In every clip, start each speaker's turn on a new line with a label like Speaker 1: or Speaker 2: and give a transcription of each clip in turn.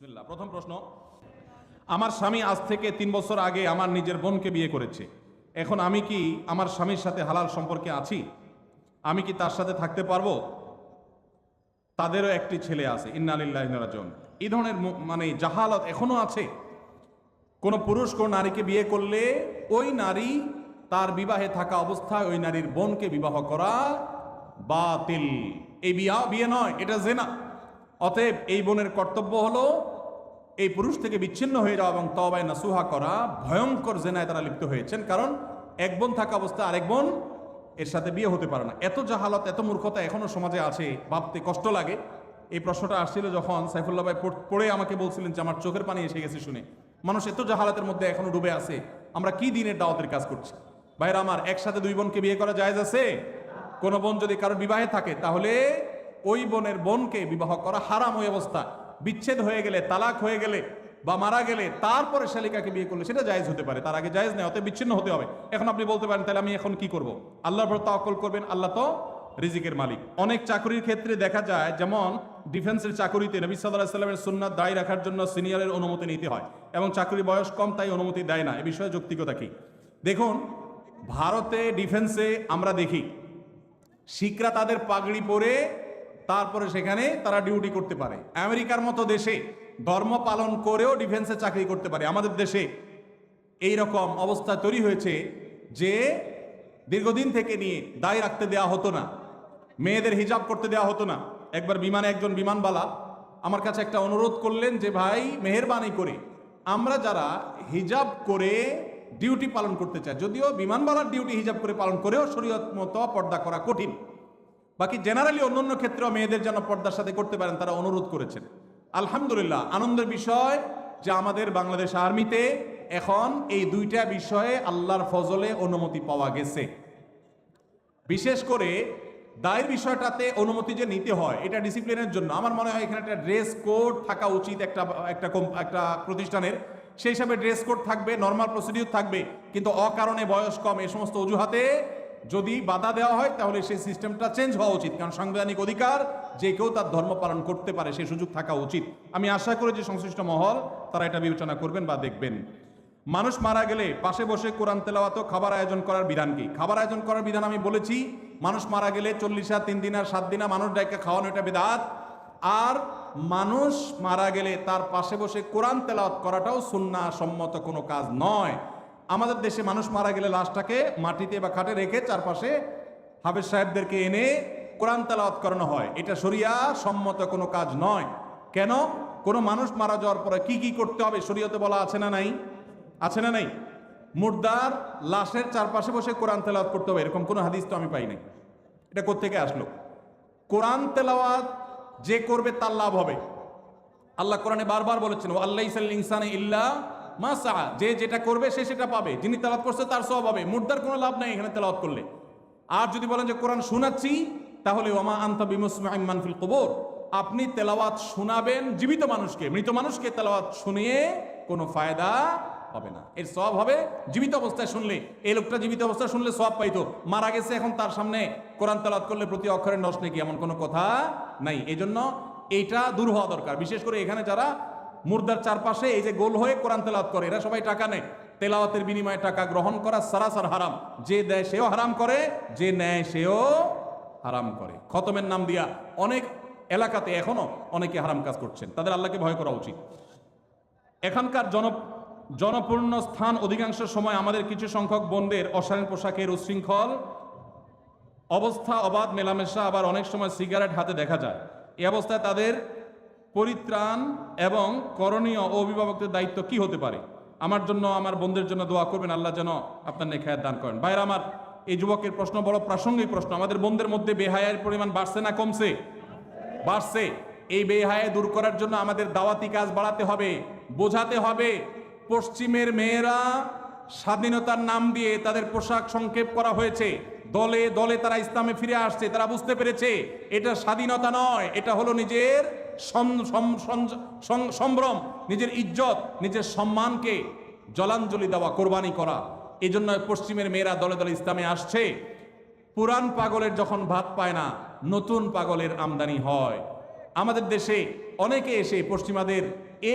Speaker 1: বিসমিল্লাহ। প্রথম প্রশ্ন, আমার স্বামী আজ থেকে 3 বছর আগে আমার নিজের বোনকে বিয়ে করেছে। এখন আমি কি আমার স্বামীর সাথে হালাল সম্পর্কে আছি? আমি কি তার সাথে থাকতে পারবো? তাদেরও একটি ছেলে আছে। ইন্না লিল্লাহি ওয়া ইন্না ইলাইহি রাজিউন। এই ধরনের মানে জাহালত এখনো আছে। কোন পুরুষ কোন নারীকে বিয়ে করলে ওই নারী তার বিবাহে থাকা অবস্থায় ওই নারীর বোনকে বিবাহ করা বাতিল। এই বিয়ে নয়, এটা জিনা। অতএব এই বোনের কর্তব্য হলো এই পুরুষ থেকে বিচ্ছিন্ন হয়ে যাওয়া এবং তওবা নাসুহা করা। ভয়ঙ্কর জিনায় তারা লিপ্ত হয়েছেন, কারণ এক বোন থাকা অবস্থায় আরেক বোন এর সাথে বিয়ে হতে পারে না। এত জাহালত, এত মূর্খতা এখনো সমাজে আছে, ভাবতে কষ্ট লাগে। এই প্রশ্নটা আসছিল যখন সাইফুল্লাহ ভাই পড়ে আমাকে বলছিলেন যে আমার চোখের পানি এসে গেছে শুনে। মানুষ এত জাহালাতের মধ্যে এখনো ডুবে আছে। আমরা কি দিনের দাওয়াতের কাজ করছি? ভাইরা আমার, একসাথে দুই বোনকে বিয়ে করা জায়েজ আছে? কোন বোন যদি কারোর বিবাহে থাকে তাহলে ওই বোনের বোনকে বিবাহ করা হারাম। ওই অবস্থা বিচ্ছেদ হয়ে গেলে, তালাক হয়ে গেলে বা মারা গেলে তারপরে শালিকাকে বিয়ে করলে সেটা জায়েজ হতে পারে, তার আগে জায়েজ নেই। অতএব বিচ্ছিন্ন হতে হবে। এখন আপনি বলতে পারেন তাহলে আমি এখন কি করব? আল্লাহর উপর তাওয়াক্কুল করবেন, আল্লাহ তো রিজিকের মালিক। অনেক চাকরির ক্ষেত্রে দেখা যায়, যেমন ডিফেন্সের চাকরিতে নবী সাল্লাল্লাহু আলাইহি ওয়াসাল্লামের সুন্নাত দায়ী রাখার জন্য সিনিয়রের অনুমতি নিতে হয় এবং চাকরির বয়স কম, তাই অনুমতি দেয় না। এ বিষয়ে যৌক্তিকতা কি? দেখুন, ভারতে ডিফেন্সে আমরা দেখি শিখরা তাদের পাগড়ি পরে তারপরে সেখানে তারা ডিউটি করতে পারে। আমেরিকার মতো দেশে ধর্ম পালন করেও ডিফেন্সে চাকরি করতে পারে। আমাদের দেশে এই রকম অবস্থা তৈরি হয়েছে যে দীর্ঘদিন থেকে নিয়ে দায় রাখতে দেওয়া হতো না, মেয়েদের হিজাব করতে দেওয়া হতো না। একবার বিমানে একজন বিমানবালা আমার কাছে একটা অনুরোধ করলেন যে ভাই, মেহেরবানি করে আমরা যারা হিজাব করে ডিউটি পালন করতে চাই, যদিও বিমানবালার ডিউটি হিজাব করে পালন করেও শরীয়ত মতো পর্দা করা কঠিন, বাকি জেনারেলি অন্যান্য ক্ষেত্রেও মেয়েদের যেন পর্দার সাথে করতে পারেন, তারা অনুরোধ করেছেন। আলহামদুলিল্লাহ, আনন্দের বিষয় যে আমাদের বাংলাদেশ আর্মিতে এখন এই দুইটা বিষয়ে আল্লাহর ফজলে অনুমতি পাওয়া গেছে। বিশেষ করে দায়ের বিষয়টাতে অনুমতি যে নিতে হয়, এটা ডিসিপ্লিনের জন্য। আমার মনে হয় এখানে একটা ড্রেস কোড থাকা উচিত একটা প্রতিষ্ঠানের। সেই হিসাবে ড্রেস কোড থাকবে, নর্মাল প্রসিডিউর থাকবে, কিন্তু অকারণে বয়স কম এই সমস্ত অজুহাতে যদি বাধা দেওয়া হয় তাহলে সেই সিস্টেমটা চেঞ্জ হওয়া উচিত। কারণ সাংবিধানিক অধিকার, যে কেউ তার ধর্ম পালন করতে পারে, সেই সুযোগ থাকা উচিত। আমি আশা করি যে সংশ্লিষ্ট মহল তারা এটা বিবেচনা করবেন বা দেখবেন। মানুষ মারা গেলে পাশে বসে কোরআন তেলাওয়াত ও খাবার আয়োজন করার বিধান কি? খাবার আয়োজন করার বিধান আমি বলেছি, মানুষ মারা গেলে 40 3 দিন আর 7 দিন মানুষ ডাইকা খাওয়ানো, এটা বিদআত। আর মানুষ মারা গেলে তার পাশে বসে কোরআন তেলাওয়াত করাটাও সুন্নাহ সম্মত কোনো কাজ নয়। আমাদের দেশে মানুষ মারা গেলে লাশটাকে মাটিতে বা খাটে রেখে চারপাশে হাফেজ সাহেবদেরকে এনে কোরআন তেলাওয়াত করানো হয়। এটা শরিয়া সম্মত কোনো কাজ নয়। কেন? কোনো মানুষ মারা যাওয়ার পরে কি কি করতে হবে শরীয়তে বলা আছে না নাই? আছে না নাই? মুর্দার লাশের চারপাশে বসে কোরআন তেলাওয়াত করতে হবে, এরকম কোনো হাদিস তো আমি পাই নাই। এটা কোত্থেকে আসলো? কোরআন তেলাওয়াত যে করবে তার লাভ হবে। আল্লাহ কোরআনে বারবার বলেছেন, ও আল্লাইসাল ইনসানে ইল্লা মা সা, যে যেটা করবে সে সেটা পাবে। যিনি তেলাওয়াত করছে তার সওয়াব হবে। মুর্দার কোনো লাভ নাই এখানে তেলাওয়াত করলে। আর যদি বলেন যে কোরআন শোনাচ্ছি, তাহলে ওমা আনতা বিমুসমিউম মান ফিল কুবুর, আপনি তেলাওয়াত শোনাবেন জীবিত মানুষকে, মৃত মানুষকে তেলাওয়াত শুনিয়ে কোনো ফায়দা হবে না। এর সওয়াব হবে জীবিত অবস্থায় শুনলে। এই লোকটা জীবিত অবস্থায় শুনলে সওয়াব পাইতো, মারা গেছে, এখন তার সামনে কোরআন তেলাওয়াত করলে প্রতি অক্ষরে নষ্ট নাকি, এমন কোনো কথা নাই। এই জন্য এইটা দূর হওয়া দরকার। বিশেষ করে এখানে যারা মুর্দার চারপাশে এই যে গোল হয়ে কোরআন তেলাওয়াত করে, এরা সবাই টাকা নেয়। তেলাওয়াতের বিনিময়ে টাকা গ্রহণ করা সারাসার হারাম। যে দেয় সেও হারাম করে, যে নেয় সেও হারাম করে। খতমের নাম দিয়া অনেক এলাকাতে এখনো অনেকে হারাম কাজ করছেন, তাদের আল্লাহকে ভয় করা উচিত। এখানকার জনপূর্ণ স্থান অধিকাংশ সময় আমাদের কিছু সংখ্যক বোনদের অশালীন পোশাকের উশৃঙ্খল অবস্থা, অবাধ মেলামেশা, আবার অনেক সময় সিগারেট হাতে দেখা যায়। এই অবস্থায় তাদের পরিত্রাণ এবং করণীয় ও অভিভাবকদের দায়িত্ব কি হতে পারে? আমার জন্য, আমার বোনদের জন্য দোয়া করবেন, আল্লাহ যেন আপনার নেক হায়াত দান করেন। ভাইরা আমার, এই যুবকের প্রশ্ন বড় প্রাসঙ্গিক প্রশ্ন। আমাদের বোনদের মধ্যে বেহায়ার পরিমাণ বাড়ছে না কমছে? বাড়ছে। এই বেহায়া দূর করার জন্য আমাদের দাওয়াতি কাজ বাড়াতে হবে, বোঝাতে হবে। পশ্চিমের মেয়েরা স্বাধীনতার নাম দিয়ে তাদের পোশাক সংক্ষেপ করা হয়েছে, দলে দলে তারা ইসলামে ফিরে আসছে। তারা বুঝতে পেরেছে এটা স্বাধীনতা নয়, এটা হলো নিজের সম্ভ্রম, নিজের ইজ্জত, নিজের সম্মানকে জলাঞ্জলি দেওয়া, কোরবানি করা। এই জন্য পশ্চিমের মেয়েরা দলে দলে ইসলামে আসছে। পুরান পাগলের যখন ভাত পায় না, নতুন পাগলের আমদানি হয়। আমাদের দেশে অনেকে এসে পশ্চিমাদের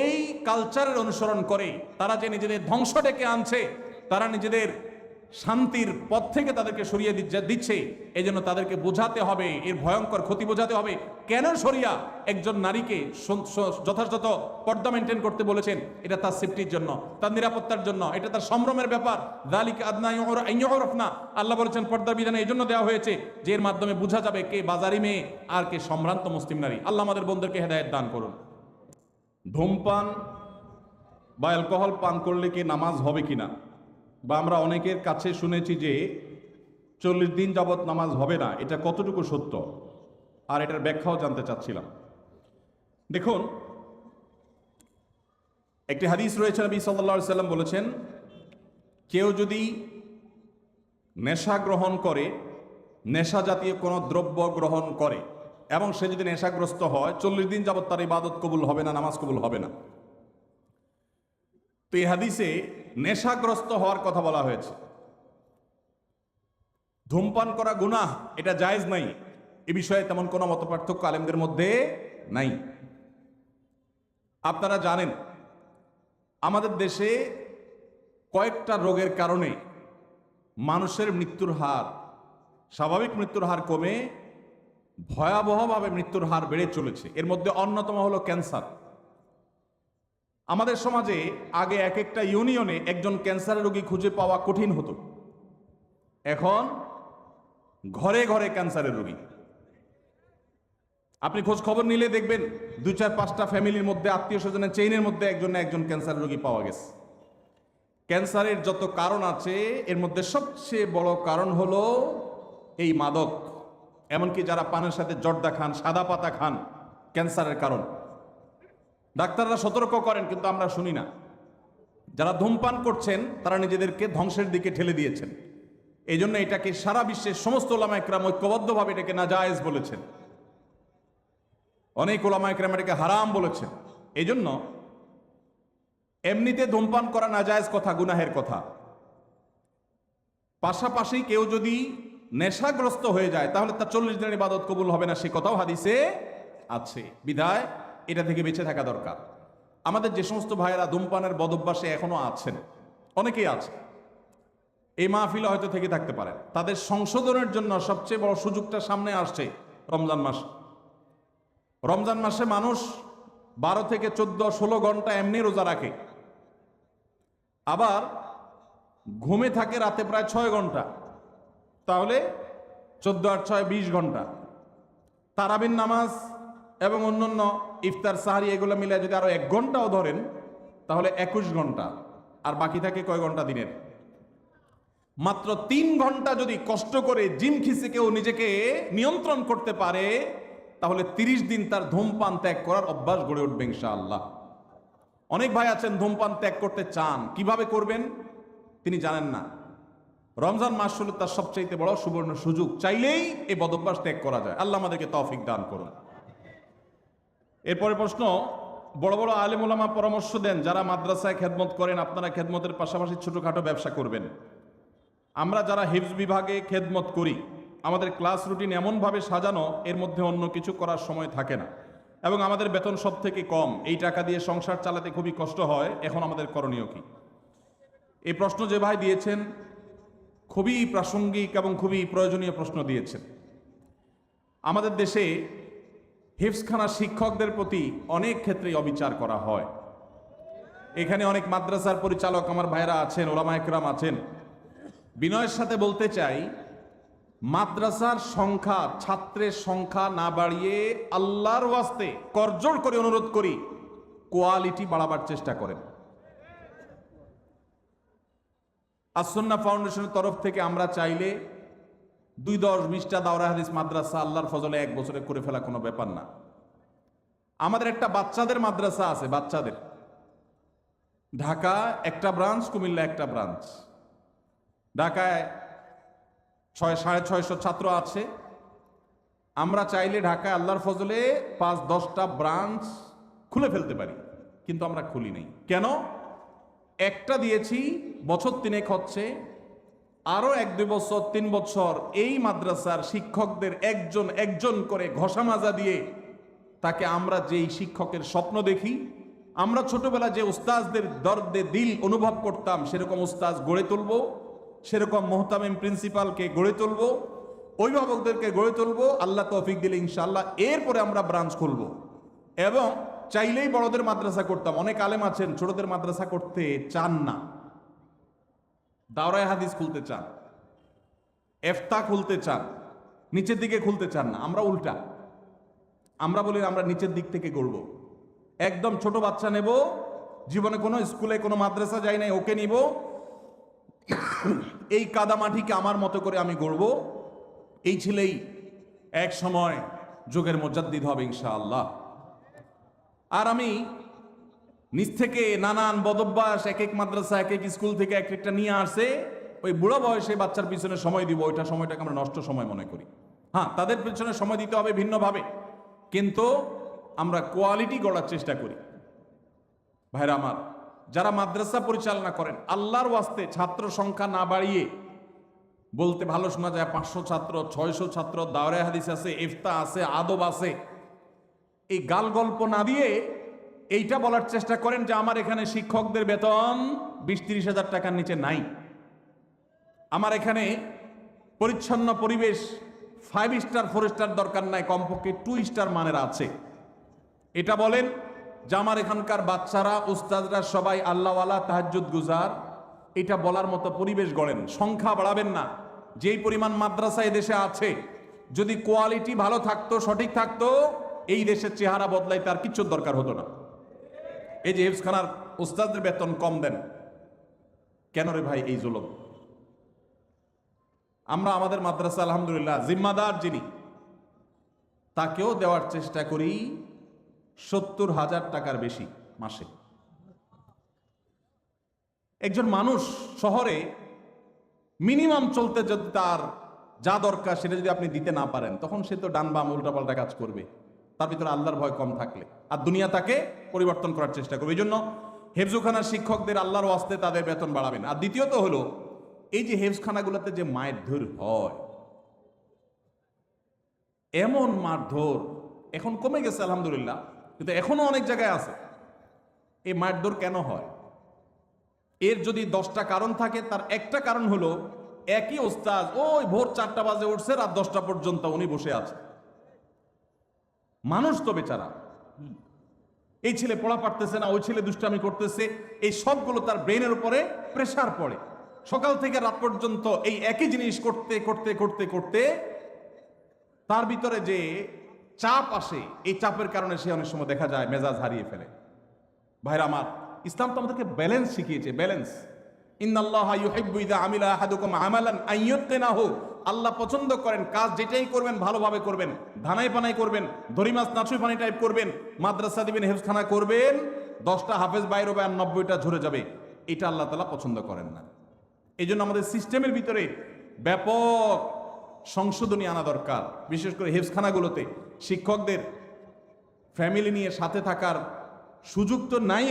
Speaker 1: এই কালচারের অনুসরণ করে তারা যে নিজেদের ধ্বংস ডেকে আনছে, তারা নিজেদের শান্তির পথ থেকে তাদেরকে সরিয়ে দিচ্ছে। এই জন্য তাদেরকে বোঝাতে হবে, এর ভয়ঙ্কর ক্ষতি বোঝাতে হবে। কেন শরিয়া একজন নারীকে যথাযথ পর্দা মেনটেন করতে বলেছেন? এটা তার সেফটির জন্য, তার নিরাপত্তার জন্য, এটা তার সম্ভ্রমের ব্যাপার। যালিকা আদনা আইয়ুরাফনা, আল্লাহ বলেছেন পর্দার বিধান এই জন্য দেওয়া হয়েছে যে এর মাধ্যমে বোঝা যাবে কে বাজারি মেয়ে আর কে সম্ভ্রান্ত মুসলিম নারী। আল্লাহ আমাদের বন্ধুদেরকে হেদায়েত দান করুন। ধূমপান বা অ্যালকোহল পান করলে কি নামাজ হবে কিনা, বা আমরা অনেকের কাছে শুনেছি যে 40 দিন যাবৎ নামাজ হবে না, এটা কতটুকু সত্য, আর এটার ব্যাখ্যাও জানতে চাচ্ছিলাম। দেখুন, একটি হাদিস রয়েছে, নবী সাল্লাল্লাহু আলাইহি সাল্লাম বলেছেন, কেউ যদি নেশা গ্রহণ করে, নেশা জাতীয় কোনো দ্রব্য গ্রহণ করে এবং সে যদি নেশাগ্রস্ত হয়, 40 দিন যাবৎ তার ইবাদত কবুল হবে না, নামাজ কবুল হবে না। তো এই হাদিসে নেশাগ্রস্ত হওয়ার কথা বলা হয়েছে। ধূমপান করা গুনাহ, এটা জায়েজ নাই, এ বিষয়ে তেমন কোনো মতপার্থক্য আলেমদের মধ্যে নাই। আপনারা জানেন আমাদের দেশে কয়েকটা রোগের কারণে মানুষের মৃত্যুর হার, স্বাভাবিক মৃত্যুর হার কমে ভয়াবহভাবে মৃত্যুর হার বেড়ে চলেছে। এর মধ্যে অন্যতম হলো ক্যান্সার। আমাদের সমাজে আগে এক একটা ইউনিয়নে একজন ক্যান্সারের রোগী খুঁজে পাওয়া কঠিন হতো, এখন ঘরে ঘরে ক্যান্সারের রোগী। আপনি খোঁজ খবর নিলে দেখবেন 2-4-5টা ফ্যামিলির মধ্যে, আত্মীয় স্বজনের চেইনের মধ্যে একজন না একজন ক্যান্সারের রোগী পাওয়া গেছে। ক্যান্সারের যত কারণ আছে এর মধ্যে সবচেয়ে বড় কারণ হলো এই মাদক। এমনকি যারা পানের সাথে জর্দা খান, সাদা পাতা খান, ক্যান্সারের কারণ। ডাক্তাররা সতর্ক করেন কিন্তু আমরা শুনি না। যারা ধূমপান করছেন তারা নিজেদেরকে ধ্বংসের দিকে ঠেলে দিয়েছেন। এই জন্য এটাকে সারা বিশ্বের সমস্ত ওলামা একরাম ঐক্যবদ্ধভাবে এটাকে নাজায়েজ বলেছেন, অনেক ওলামা একরাম এটাকে হারাম বলেছেন। এই জন্য এমনিতে ধূমপান করা নাজায়েজ কথা, গুনাহের কথা। পাশাপাশি কেউ যদি নেশাগ্রস্ত হয়ে যায় তাহলে তার 40 দিনের ইবাদত কবুল হবে না, সে কথাও হাদিসে আছে। বিধায় এটা থেকে বেঁচে থাকা দরকার। আমাদের যে সমস্ত ভাইয়েরা ধূমপানের বদভ্যাসে এখনো আছেন, অনেকেই আছে, এই মাহফিলে হয়তো থেকে থাকতে পারেন, তাদের সংশোধনের জন্য সবচেয়ে বড় সুযোগটা সামনে আসছে রমজান মাস। রমজান মাসে মানুষ 12 থেকে 14-16 ঘন্টা এমনি রোজা রাখে, আবার ঘুমে থাকে রাতে প্রায় 6 ঘন্টা, তাহলে 14 আর 6 20 ঘন্টা। তারাবির নামাজ এবং অন্যান্য ইফতার সাহারি এগুলো মিলে যদি আরো 1 ঘন্টাও ধরেন তাহলে 21 ঘন্টা, আর বাকি থাকে কয় ঘন্টা দিনের? মাত্র 3 ঘন্টা যদি কষ্ট করে জিম খিসে কেউ নিজেকে নিয়ন্ত্রণ করতে পারে তাহলে 30 দিন তার ধূমপান ত্যাগ করার অভ্যাস গড়ে উঠবে ইনশাআল্লাহ। অনেক ভাই আছেন ধূমপান ত্যাগ করতে চান, কিভাবে করবেন তিনি জানেন না। রমজান মাস হলো তার সবচাইতে বড় সুবর্ণ সুযোগ, চাইলেই এই বদভ্যাস ত্যাগ করা যায়। আল্লাহ আমাদেরকে তৌফিক দান করুন। এরপরে প্রশ্ন, বড় বড় আলেম ওলামা পরামর্শ দেন যারা মাদ্রাসায় খেদমত করেন আপনারা খেদমতের পাশাপাশি ছোটখাটো ব্যবসা করবেন। আমরা যারা হিফজ বিভাগে খেদমত করি আমাদের ক্লাস রুটিন এমনভাবে সাজানো এর মধ্যে অন্য কিছু করার সময় থাকে না, এবং আমাদের বেতন সব থেকে কম। এই টাকা দিয়ে সংসার চালাতে খুবই কষ্ট হয়। এখন আমাদের করণীয় কি? এই প্রশ্ন যে ভাই দিয়েছেন খুবই প্রাসঙ্গিক এবং খুবই প্রয়োজনীয় প্রশ্ন দিয়েছেন। আমাদের দেশে হিফজখানা শিক্ষকদের প্রতি অনেক ক্ষেত্রেই অবিচার করা হয়। এখানে অনেক মাদ্রাসার পরিচালক আমার ভাইরা আছেন, ওলামা একরাম আছেন। বিনয়ের সাথে বলতে চাই, মাদ্রাসার সংখ্যা, ছাত্রের সংখ্যা না বাড়িয়ে আল্লাহর ওয়াস্তে করজোড় করে অনুরোধ করি কোয়ালিটি বাড়াবার চেষ্টা করেন। আসুন্নাহ ফাউন্ডেশনের তরফ থেকে আমরা চাইলে 2-10-20টা দাওরা হাদিস মাদ্রাসা আল্লাহর ফজলে 1 বছরে করে ফেলা কোনো ব্যাপার না। আমাদের একটা বাচ্চাদের মাদ্রাসা আছে, বাচ্চাদের, ঢাকা একটা ব্রাঞ্চ, কুমিল্লা একটা ব্রাঞ্চ। ঢাকায় 650 ছাত্র আছে। আমরা চাইলে ঢাকায় আল্লাহর ফজলে 5-10টা ব্রাঞ্চ খুলে ফেলতে পারি, কিন্তু আমরা খুলি নাই। কেন? একটা দিয়েছি, বছর 3 হচ্ছে, আরো 1-2 বছর 3 বছর এই মাদ্রাসার শিক্ষকদের একজন একজন করে ঘষা মাজা দিয়ে তাকে আমরা যেই শিক্ষকের স্বপ্ন দেখি, আমরা ছোটবেলা যে উস্তাজদের দর্দে দিল অনুভব করতাম, সেরকম উস্তাজ গড়ে তুলব, সেরকম মোহতামিম প্রিন্সিপালকে গড়ে তুলব, অভিভাবকদেরকে গড়ে তুলব। আল্লাহ তৌফিক দিলে ইনশাআল্লাহ এরপরে আমরা ব্রাঞ্চ খুলব। এবং চাইলেই বড়দের মাদ্রাসা করতাম। অনেক আলেম আছেন ছোটদের মাদ্রাসা করতে চান না, দাওরায়ে হাদিস খুলতে চান, ইফতা খুলতে চান, নিচের দিকে খুলতে চান না। আমরা উল্টা, আমরা বলি আমরা নিচের দিক থেকে গড়ব। একদম ছোট বাচ্চা নেব, জীবনে কোনো স্কুলে কোনো মাদ্রাসা যাই নাই, ওকে নিব, এই কাদামাটিকে আমার মতো করে আমি গড়ব। এই ছেলেই এক সময় যুগের মুজাদ্দিদ হবে ইনশাআল্লাহ। আর আমি নিচ থেকে নানান বদভ্যাস এক এক মাদ্রাসা এক এক স্কুল থেকে এক একটা নিয়ে আসে, ওই বুড়ো বয়সে বাচ্চার পিছনে সময় দিব, ওইটা সময়টাকে আমরা নষ্ট সময় মনে করি। হ্যাঁ, তাদের পিছনে সময় দিতে হবে ভিন্নভাবে, কিন্তু আমরা কোয়ালিটি গড়ার চেষ্টা করি। ভাইরা আমার, যারা মাদ্রাসা পরিচালনা করেন, আল্লাহর ওয়াস্তে ছাত্র সংখ্যা না বাড়িয়ে, বলতে ভালো শোনা যায় 500 ছাত্র, 600 ছাত্র, দাওরায়ে হাদিস আছে, ইফতা আছে, আদব আছে, এই গাল গল্প না দিয়ে এইটা বলার চেষ্টা করেন যে আমার এখানে শিক্ষকদের বেতন 20-30 হাজার টাকার নিচে নাই, আমার এখানে পরিচ্ছন্ন পরিবেশ 5 স্টার 4 স্টার দরকার নাই, কমপক্ষে 2 স্টার মানের আছে। এটা বলেন যে আমার এখানকার বাচ্চারা, উস্তাদরা সবাই আল্লাহওয়ালা, তাহাজ্জুদ গুজার, এটা বলার মতো পরিবেশ গড়েন। সংখ্যা বাড়াবেন না। যেই পরিমাণ মাদ্রাসা এই দেশে আছে, যদি কোয়ালিটি ভালো থাকতো, সঠিক থাকতো, এই দেশের চেহারা বদলাই তার কিচ্ছু দরকার হতো না। এই যে হিফজখানার উস্তাদদের বেতন কম দেন কেন রে ভাই? এই জুলুম। আমরা আমাদের মাদ্রাসা আলহামদুলিল্লাহ জিম্মাদার যিনি, তাকেও দেওয়ার চেষ্টা করি 70,000 টাকার বেশি মাসে। একজন মানুষ শহরে মিনিমাম চলতে যদি তার যা দরকার সেটা যদি আপনি দিতে না পারেন, তখন সে তো ডান বাম উল্টাপাল্টা কাজ করবে, তার ভিতরে আল্লাহর ভয় কম থাকলে, আর দুনিয়া তাকে পরিবর্তন করার চেষ্টা করবে। এই জন্য হেফজখানার শিক্ষকদের আল্লাহর ওয়াস্তে তাদের বেতন বাড়াবেন। আর দ্বিতীয়ত হলো, এই যে হেফজখানাগুলোতে যে মারধর হয়, এমন মারধর এখন কমে গেছে আলহামদুলিল্লাহ, কিন্তু এখনো অনেক জায়গায় আছে। এই মারধর কেন হয়? এর যদি 10টা কারণ থাকে, তার একটা কারণ হলো একই ওস্তাদ ওই ভোর 4টা বাজে উঠছে, রাত 10টা পর্যন্ত উনি বসে আছে। মানুষ তো বেচারা, এই ছেলে পড়া পারতেছে না, ওই ছেলে দুষ্টামি করতেছে, এই সবগুলো তার ব্রেনের উপরে প্রেসার পড়ে। সকাল থেকে রাত পর্যন্ত এই একই জিনিস করতে করতে করতে করতে তার ভিতরে যে চাপ আসে, এই চাপের কারণে সে অনেক সময় দেখা যায় মেজাজ হারিয়ে ফেলে। ভাইরা আমার, ইসলাম তো আমাদেরকে ব্যালেন্স শিখিয়েছে, ব্যালেন্স। ইন্নাল্লাহা ইউহিব্বু ইযা আমিলা আহাদুকুম আমালান আইয়ুতকিনাহু, আল্লাহ পছন্দ করেন কাজ যেটাই করবেন ভালোভাবে করবেন, ধানাই পানাই করবেন, দড়ি মাছ নাচুই পানি টাইপ করবেন, মাদ্রাসা দিবেন, হেফজখানা করবেন, 10টা হাফেজ বাইর হবে আর 90টা ঝরে যাবে, এটা আল্লাহ তাআলা পছন্দ করেন না। এই জন্য আমাদের সিস্টেমের ভিতরে ব্যাপক সংশোধনী আনা দরকার। বিশেষ করে হেফজখানাগুলোতে শিক্ষকদের ফ্যামিলি নিয়ে সাথে থাকার সুযোগ তো নাই,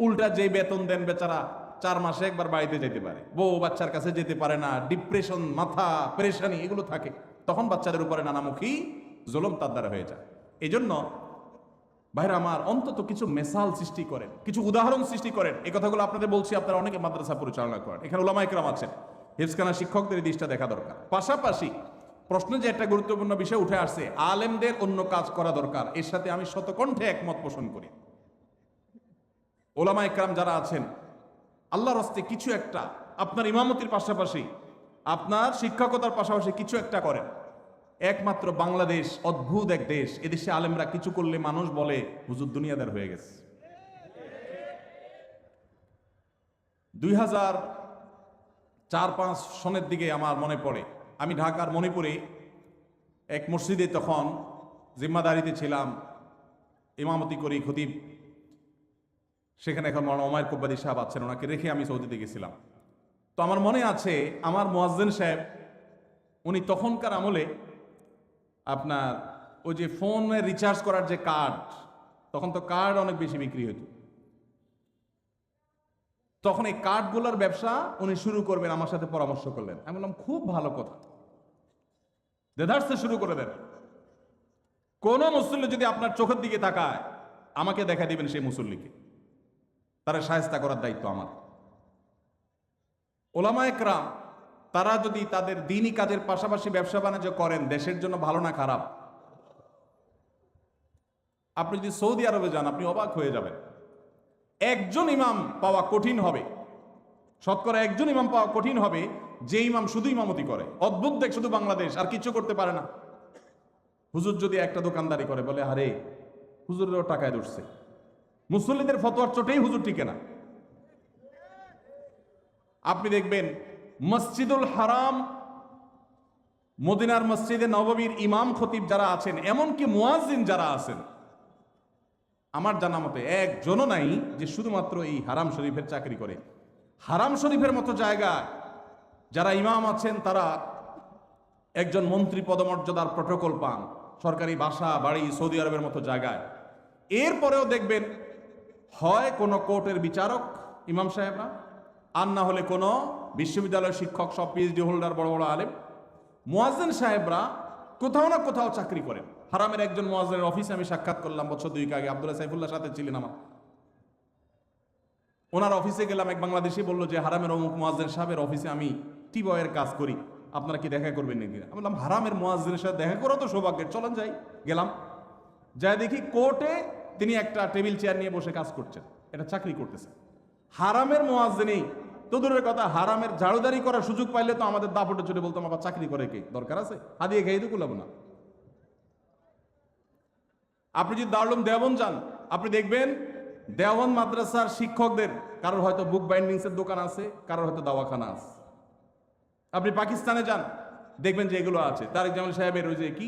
Speaker 1: উল্টা যেই বেতন দেন বেচারা 4 মাসে একবার বাড়িতে যেতে পারে, বউ বাচ্চার কাছে যেতে পারে না, ডিপ্রেশন, মাথা পেরেশানি এগুলো থাকে, তখন বাচ্চাদের উপরে নানামুখী জুলুম তার দ্বারা হয়ে যায়। এই জন্য ভাইরা আমার, অন্তত কিছু মেসাল সৃষ্টি করেন, কিছু উদাহরণ সৃষ্টি করেন। এই কথাগুলো আপনাদের বলছি, আপনারা অনেকে মাদ্রাসা পরিচালনা করেন, এখানে উলামা ইকরাম আছেন, হেফজখানা শিক্ষকদের এই দিকটা দেখা দরকার। পাশাপাশি প্রশ্নে যে একটা গুরুত্বপূর্ণ বিষয় উঠে আসছে, আলেমদের অন্য কাজ করা দরকার, এর সাথে আমি শতকণ্ঠে একমত পোষণ করি। উলামা ইকরাম যারা আছেন, আল্লাহর রাস্তায় কিছু একটা, আপনার ইমামতির পাশাপাশি, আপনার শিক্ষকতার পাশাপাশি কিছু একটা করেন। একমাত্র বাংলাদেশ অদ্ভুত এক দেশ, এদেশে আলেমরা কিছু করলে মানুষ বলে হুজুর দুনিয়াদার হয়ে গেছে। 2004-05 সনের দিকে আমার মনে পড়ে, আমি ঢাকার মণিপুরে এক মসজিদে তখন জিম্মাদারিতে ছিলাম, ইমামতি করি, খতিব সেখানে এখন মৌলানা ওমায়ের কুব্বাদি সাহেব আছেন, ওনাকে রেখে আমি সৌদিতে গেছিলাম। তো আমার মনে আছে, আমার মুয়াজ্জিন সাহেব, উনি তখনকার আমলে আপনার ওই যে ফোনে রিচার্জ করার যে কার্ড, তখন তো কার্ড অনেক বেশি বিক্রি হতো, তখন এই কার্ডগুলোর ব্যবসা উনি শুরু করবেন, আমার সাথে পরামর্শ করলেন। আমি বললাম খুব ভালো কথা, দেদারসে শুরু করে দেন। কোন মুসল্লি যদি আপনার চোখের দিকে তাকায়, আমাকে দেখা দিবেন সেই মুসল্লিকে, তারা শায়েস্তা করার দায়িত্ব আমার। ওলামায়ে কেরাম তারা যদি তাদের দ্বীনি কাজের পাশাপাশি ব্যবসা বাণিজ্য করেন, দেশের জন্য ভালো না খারাপ? আপনি যদি সৌদি আরবে যান, আপনি অবাক হয়ে যাবেন। একজন ইমাম পাওয়া কঠিন হবে, শতকরা একজন ইমাম পাওয়া কঠিন হবে যে ইমাম শুধু ইমামতি করে। অদ্ভুত দেখ, শুধু বাংলাদেশ, আর কিছু করতে পারে না। হুজুর যদি একটা দোকানদারি করে, বলে আরে হুজুরেরও টাকায় ধরছে, মুসল্লিদের ফতোয়ার চোটেই হুজুর টিকে না। আপনি দেখবেন মসজিদুল হারাম, মদিনার মসজিদে নববীর ইমাম খতিব যারা আছেন, এমনকি মুয়াজ্জিন যারা আছেন, আমার জানা মতে একজনও নাই যে শুধুমাত্র এই হারাম শরীফের চাকরি করে। হারাম শরীফের মতো জায়গায় যারা ইমাম আছেন, তারা একজন মন্ত্রী পদমর্যাদার প্রটোকল পান, সরকারি বাসা বাড়ি, সৌদি আরবের মতো জায়গায়। এরপরেও দেখবেন হয় কোনো কোর্টের বিচারক ইমাম সাহেবরা, আর না হলে কোনো বিশ্ববিদ্যালয়ের শিক্ষক, সব পিএইচডি হোল্ডার, বড় বড় আলেম। মুয়াজ্জিন সাহেবরা কোথাও না কোথাও চাকরি করেন। হারামের একজন মুয়াজ্জিনের অফিসে আমি সাক্ষাৎ করলাম বছর 2 আগে, আব্দুল্লাহ সাইফুল্লাহ সাথে ছিলেন আমার। ওনার অফিসে গেলাম, এক বাংলাদেশি বলল যে হারামের অমুক মুয়াজ্জিন সাহেবের অফিসে আমি টি বয়ের কাজ করি, আপনারা কি দেখা করবেন নাকি? আমি বললাম হারামের মুয়াজ্জিনের সাথে দেখা করো তো সৌভাগ্যের, চলেন যাই। গেলাম, যাই দেখি কোর্টে তিনি একটা টেবিল চেয়ার নিয়ে বসে কাজ করছেন, এটা চাকরি করতেছে। হারামের মুয়াজ্জিনই তো দূরের কথা, হারামের ঝাড়ুদারি করার সুযোগ পাইলে তো আমাদের দাপটে চলে বলতাম আবার চাকরি করে কে, দরকার আছে? হাদিয়ে খেয়ে তো কুলাবো না। আপনি যদি দারুল দেওবন্দ যান, আপনি দেখবেন দেওবন্দ মাদ্রাসার শিক্ষকদের কারোর হয়তো বুক বাইন্ডিংস এর দোকান আছে, কারোর হয়তো দাওয়াখানা আছে। আপনি পাকিস্তানে যান, দেখবেন যে এগুলো আছে। তারেক জামিল সাহেবের ওই যে কি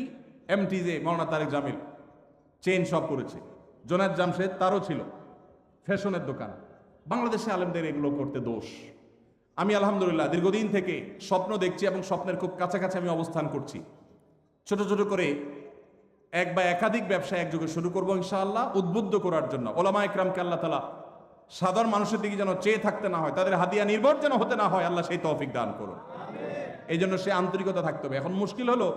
Speaker 1: এমটিজে, মৌলানা তারেক জামিল চেইন শপ করেছে। জোনায়েদ জামশেদ, তারও ছিল ফ্যাশনের দোকান। বাংলাদেশে আলেমদের এগুলো করতে দোষ। আমি আলহামদুলিল্লাহ দীর্ঘদিন থেকে স্বপ্ন দেখছি এবং স্বপ্নের খুব কাছাকাছি আমি অবস্থান করছি। ছোট ছোট করে এক বা একাধিক ব্যবসা একযোগে শুরু করবো ইনশাআল্লাহ, উদ্বুদ্ধ করার জন্য। ওলামা ইকরামকে আল্লাহ তাআলা সাধারণ মানুষের দিকে যেন চেয়ে থাকতে না হয়, তাদের হাদিয়া নির্ভর যেন হতে না হয়, আল্লাহ সেই তৌফিক দান করুন। এই জন্য সে আন্তরিকতা থাকতে হবে। এখন মুশকিল হলো,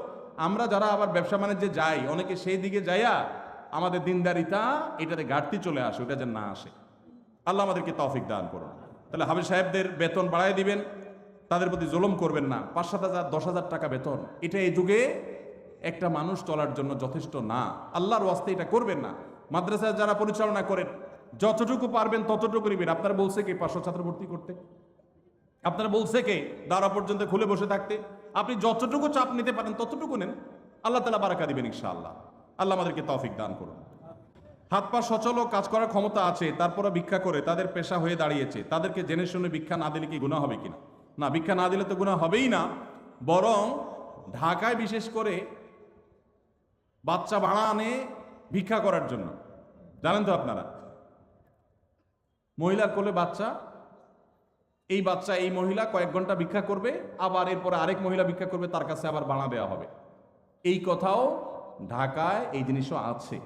Speaker 1: আমরা যারা আবার ব্যবসা বাণিজ্যে যাই, অনেকে সেই দিকে যাইয়া আমাদের দিনদারিতা এটাতে ঘাটতি চলে আসে, ওটা যেন না আসে। আল্লাহ আমাদেরকে তৌফিক দান করুন। তাহলে হাফেজ সাহেবদের বেতন বাড়ায় দিবেন, তাদের প্রতি জুলুম করবেন না। 5-7 হাজার 10,000 টাকা বেতন, এটা এই যুগে একটা মানুষ চলার জন্য যথেষ্ট না। আল্লাহর ওয়াস্তে এটা করবেন না। মাদ্রাসায় যারা পরিচালনা করেন, যতটুকু পারবেন ততটুকু নেবেন। আপনারা বলছে কে 500 ছাত্র ভর্তি করতে? আপনারা বলছে কে দাঁড়া পর্যন্ত খুলে বসে থাকতে? আপনি যতটুকু চাপ নিতে পারেন ততটুকু নেন, আল্লাহ তাআলা বারাকা দিবেন ইনশাআল্লাহ। আল্লাহ আমাদেরকে তৌফিক দান করুন। হাত পা সচল ও কাজ করার ক্ষমতা আছে, তারপরে ভিক্ষা করে তাদের পেশা হয়ে দাঁড়িয়েছে, তাদেরকে জেনে শুনে ভিক্ষা না দিলে কি গুনাহ হবে কিনা? না, ভিক্ষা না দিলে তো গুনাহ হবেই না। বরং ঢাকায় বিশেষ করে বাচ্চা ভাড়া আনে ভিক্ষা করার জন্য, জানেন তো আপনারা? মহিলার কোলে বাচ্চা, এই বাচ্চা এই মহিলা কয়েক ঘন্টা ভিক্ষা করবে, আবার এরপরে আরেক মহিলা ভিক্ষা করবে, তার কাছে আবার ভাড়া দেওয়া হবে। এই কথাও ঢাকায় এই জিনিসও আছে।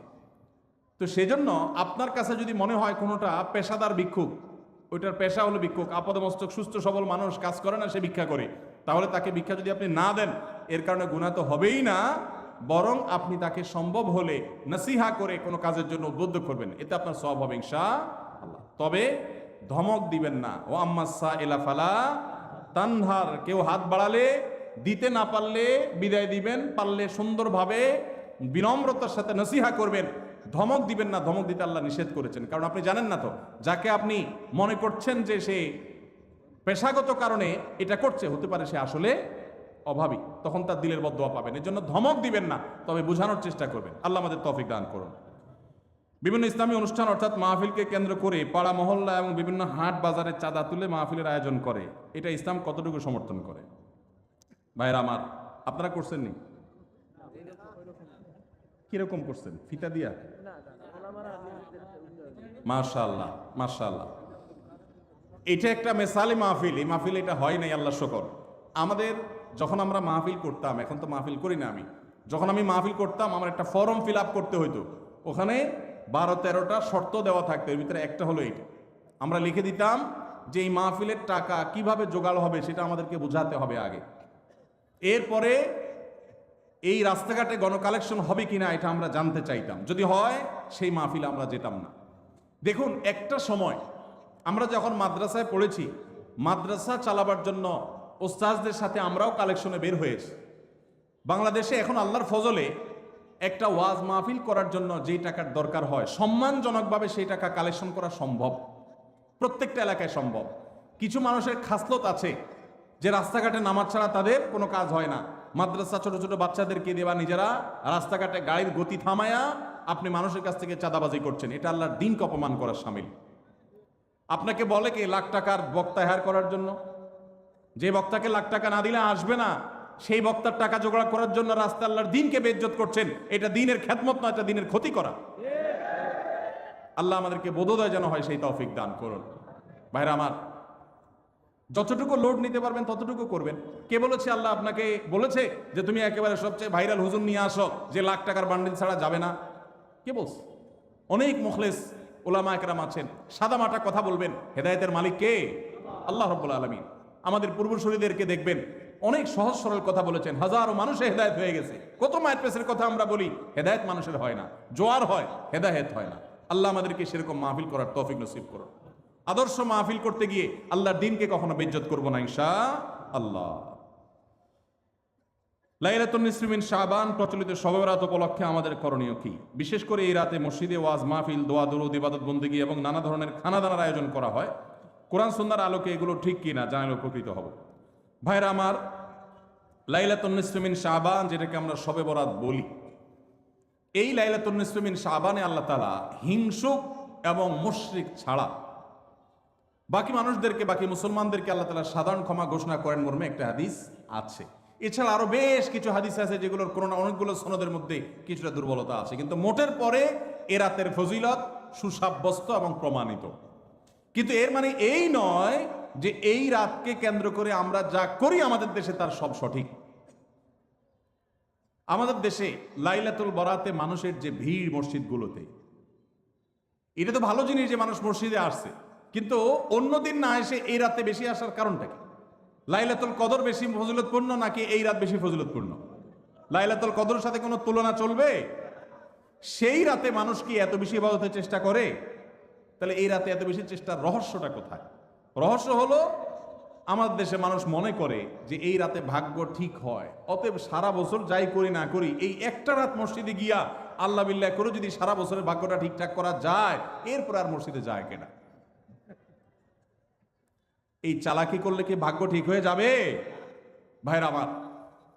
Speaker 1: তো সেজন্য আপনার কাছে যদি মনে হয় কোনোটা পেশাদার ভিক্ষুক, ওইটার পেশা হলো ভিক্ষুক, আপাদমস্তক সুস্থ সবল মানুষ, কাজ করে না, সে ভিক্ষা করে, তাহলে তাকে ভিক্ষা যদি আপনি না দেন, এর কারণে গুনাহ তো হবেই না, বরং আপনি তাকে সম্ভব হলে নসিহা করে কোনো কাজের জন্য উদ্বুদ্ধ করবেন, এতে আপনার সওয়াব হবে ইনশাআল্লাহ। তবে ধমক দিবেন না। ও আম্মাসা এলা ফালা তানহার, কেউ হাত বাড়ালে দিতে না পারলে বিদায় দিবেন, পারলে সুন্দরভাবে বিনম্রতার সাথে নসিহা করবেন, ধমক দিবেন না। ধমক দিতে আল্লাহ নিষেধ করেছেন, কারণ আপনি জানেন না তো যাকে আপনি মনে করছেন যে সে পেশাগত কারণে এটা করছে, হতে পারে সে আসলে অভাবী, তখন তার দিলের বদদোয়া পাবেন। এর জন্য ধমক দিবেন না, তবে বোঝানোর চেষ্টা করবেন। আল্লাহ আমাদের তৌফিক দান করুন। বিভিন্ন ইসলামী অনুষ্ঠান অর্থাৎ মাহফিলকে কেন্দ্র করে পাড়া মহল্লা এবং বিভিন্ন হাট বাজারে চাঁদা তুলে মাহফিলের আয়োজন করে, এটা ইসলাম কতটুকু সমর্থন করে? ভাইরা আমার, আপনারা করছেন নি? কিরকম করছেন? ফিতা দিয়া? মাশাআল্লাহ মাশাআল্লাহ, এটা একটা মেসালি মাহফিল। এই মাহফিল এটা হয় নাই, আল্লাহ শুকর। আমাদের যখন আমরা মাহফিল করতাম, এখন তো মাহফিল করি না আমি, যখন আমি মাহফিল করতাম আমার একটা ফর্ম ফিল আপ করতে হইতো। ওখানে 12-13টা শর্ত দেওয়া থাকতো, এর ভিতরে একটা হলো এইটা। আমরা লিখে দিতাম যে এই মাহফিলের টাকা কিভাবে জোগাড় হবে সেটা আমাদেরকে বোঝাতে হবে আগে। এরপরে এই রাস্তাঘাটে গণকালেকশন হবে কিনা এটা আমরা জানতে চাইতাম, যদি হয় সেই মাহফিলে আমরা যেতাম না। দেখুন, একটা সময় আমরা যখন মাদ্রাসায় পড়েছি, মাদ্রাসা চালাবার জন্য ওস্তাজদের সাথে আমরাও কালেকশনে বের হয়েছি। বাংলাদেশে এখন আল্লাহর ফজলে একটা ওয়াজ মাহফিল করার জন্য যেই টাকার দরকার হয়, সম্মানজনকভাবে সেই টাকা কালেকশন করা সম্ভব, প্রত্যেকটা এলাকায় সম্ভব। কিছু মানুষের খাসলত আছে যে রাস্তাঘাটে নামাজ ছাড়া তাদের কোনো কাজ হয় না। মাদ্রাসা ছোট ছোট বাচ্চাদেরকে দেওয়া, নিজেরা রাস্তাঘাটে গাড়ির গতি থামায়া আপনি মানুষের কাছ থেকে চাঁদাবাজি করছেন, এটা আল্লাহর দ্বীনকে অপমান করার শামিল। আপনাকে বলে কি লাখ টাকার বক্তা হায়ার করার জন্য, যে বক্তাকে লাখ টাকা না দিলে আসবে না, সেই বক্তার টাকা জোগাড় করার জন্য রাস্তা আল্লাহর দ্বীনকে বেইজ্জত করছেন। এটা দ্বীনের খেদমত নয়, এটা দ্বীনের ক্ষতি করা। আল্লাহ আমাদেরকে বোধোদয় যেন হয় সেই তৌফিক দান করুন। ভাইরা আমার, যতটুকু লোড নিতে পারবেন ততটুকু করবেন। কে বলেছে আল্লাহ আপনাকে বলেছে যে তুমি একেবারে সবচেয়ে ভাইরাল হুজুর নিয়ে আসো যে লাখ টাকার বান্ডিল ছাড়া যাবে না? কে বলছে? অনেক মুখলেস ওলামা একরাম আছেন, সাদা মাটা কথা বলবেন। হেদায়েতের মালিক কে? আল্লাহ রাব্বুল আলামিন। আমাদের পূর্বসূরীদেরকে দেখবেন অনেক সহজ সরল কথা বলেছেন, হাজারো মানুষে হেদায়েত হয়ে গেছে। কত মায়ের পেছের কথা আমরা বলি, হেদায়েত মানুষের হয় না, জোয়ার হয়, হেদায়েত হয় না। আল্লাহ আমাদেরকে সেরকম মাহফিল করার তৌফিক নসিব করুন। আদর্শ মাহফিল করতে গিয়ে আল্লাহর দ্বীনকে কখনো বেইজ্জত করব না ইনশাআল্লাহ। লাইলাতুন নিসফি মিন শাবান প্রচলিত শবে বরাত উপলক্ষে আমাদের করণীয় কি? বিশেষ করে এই রাতে মসজিদে ওয়াজ মাহফিল, দোয়া দুরূদ, ইবাদত বন্দেগী এবং নানা ধরনের খানাদানার আয়োজন করা হয়। কোরআন সুন্নাহর আলোকে এগুলো ঠিক কিনা জানালে উপকৃত হব। ভাইরা আমার, লাইলাতুন নিসফি মিন শাবান, যেটাকে আমরা শবে বরাত বলি, এই লাইলাতুন নিসফি মিন শাবানে আল্লাহ তাআলা হিংসুক এবং মুশরিক ছাড়া বাকি মানুষদেরকে, বাকি মুসলমানদেরকে আল্লাহ তাআলা সাধারণ ক্ষমা ঘোষণা করেন মর্মে একটা হাদিস আছে। এছাড়া আরো বেশ কিছু হাদিস আছে যেগুলোর কোনো না অনেকগুলো সনদের মধ্যে কিছুটা দুর্বলতা আছে, কিন্তু মোটের পরে এ রাতের ফজিলত সুসাব্যস্ত এবং প্রমাণিত। কিন্তু এর মানে এই নয় যে এই রাতকে কেন্দ্র করে আমরা যা করি আমাদের দেশে তার সব সঠিক। আমাদের দেশে লাইলাতুল বরাতে মানুষের যে ভিড় মসজিদগুলোতে, এটা তো ভালো জিনিস যে মানুষ মসজিদে আসছে, কিন্তু অন্যদিন না এসে এই রাতে বেশি আসার কারণটা কি? লাইলাতুল কদর বেশি ফজিলতপূর্ণ নাকি এই রাত বেশি ফজিলতপূর্ণ? লাইলাতুল কদরের সাথে কোনো তুলনা চলবে? সেই রাতে মানুষ কি এত বেশি ইবাদতের চেষ্টা করে? তাহলে এই রাতে এত বেশি চেষ্টার রহস্যটা কোথায়? রহস্য হলো আমাদের দেশে মানুষ মনে করে যে এই রাতে ভাগ্য ঠিক হয়, অতএব সারা বছর যাই করি না করি এই একটা রাত মসজিদে গিয়া আল্লাহ বিল্লাহ করে যদি সারা বছরের ভাগ্যটা ঠিকঠাক করা যায়, এরপর আর মসজিদে যায় কেনা। এই চালাকি করলে কি ভাগ্য ঠিক হয়ে যাবে? ভাইরা আমার,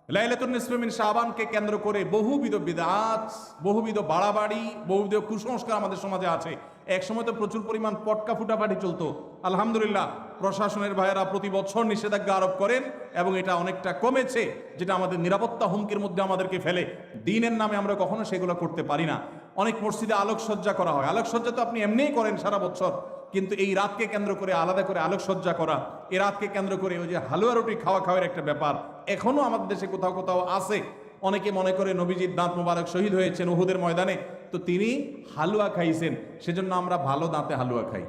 Speaker 1: লাইলাতুন নিসফি মিন শাবানকে কেন্দ্র করে বহুবিধ বিদআত, বহুবিধ বাড়াবাড়ি, বহুবিধ কুসংস্কার আমাদের সমাজে আছে। এক সময় তো প্রচুর পরিমাণ পটকা ফুটাফাটি চলতো। আলহামদুলিল্লাহ, প্রশাসনের ভাইয়েরা প্রতি বছর নিষেধাজ্ঞা আরোপ করেন এবং এটা অনেকটা কমেছে, যেটা আমাদের নিরাপত্তা হুমকির মধ্যে আমাদেরকে ফেলে। দ্বীনের নামে আমরা কখনো সেগুলো করতে পারি না। অনেক মসজিদে আলোকসজ্জা করা হয়। আলোকসজ্জা তো আপনি এমনিই করেন সারা বছর, কিন্তু এই রাতকে কেন্দ্র করে আলাদা করে আলোকসজ্জা করা, এই রাতকে কেন্দ্র করে ওই যে হালুয়া রুটি খাওয়ার একটা ব্যাপার এখনো আমাদের দেশে কোথাও কোথাও আছে। অনেকে মনে করে নবীজির দাঁত মোবারক শহীদ হয়েছেন উহুদের ময়দানে, তো তিনি হালুয়া খাইছেন, সেজন্য আমরা ভালো দাঁতে হালুয়া খাই।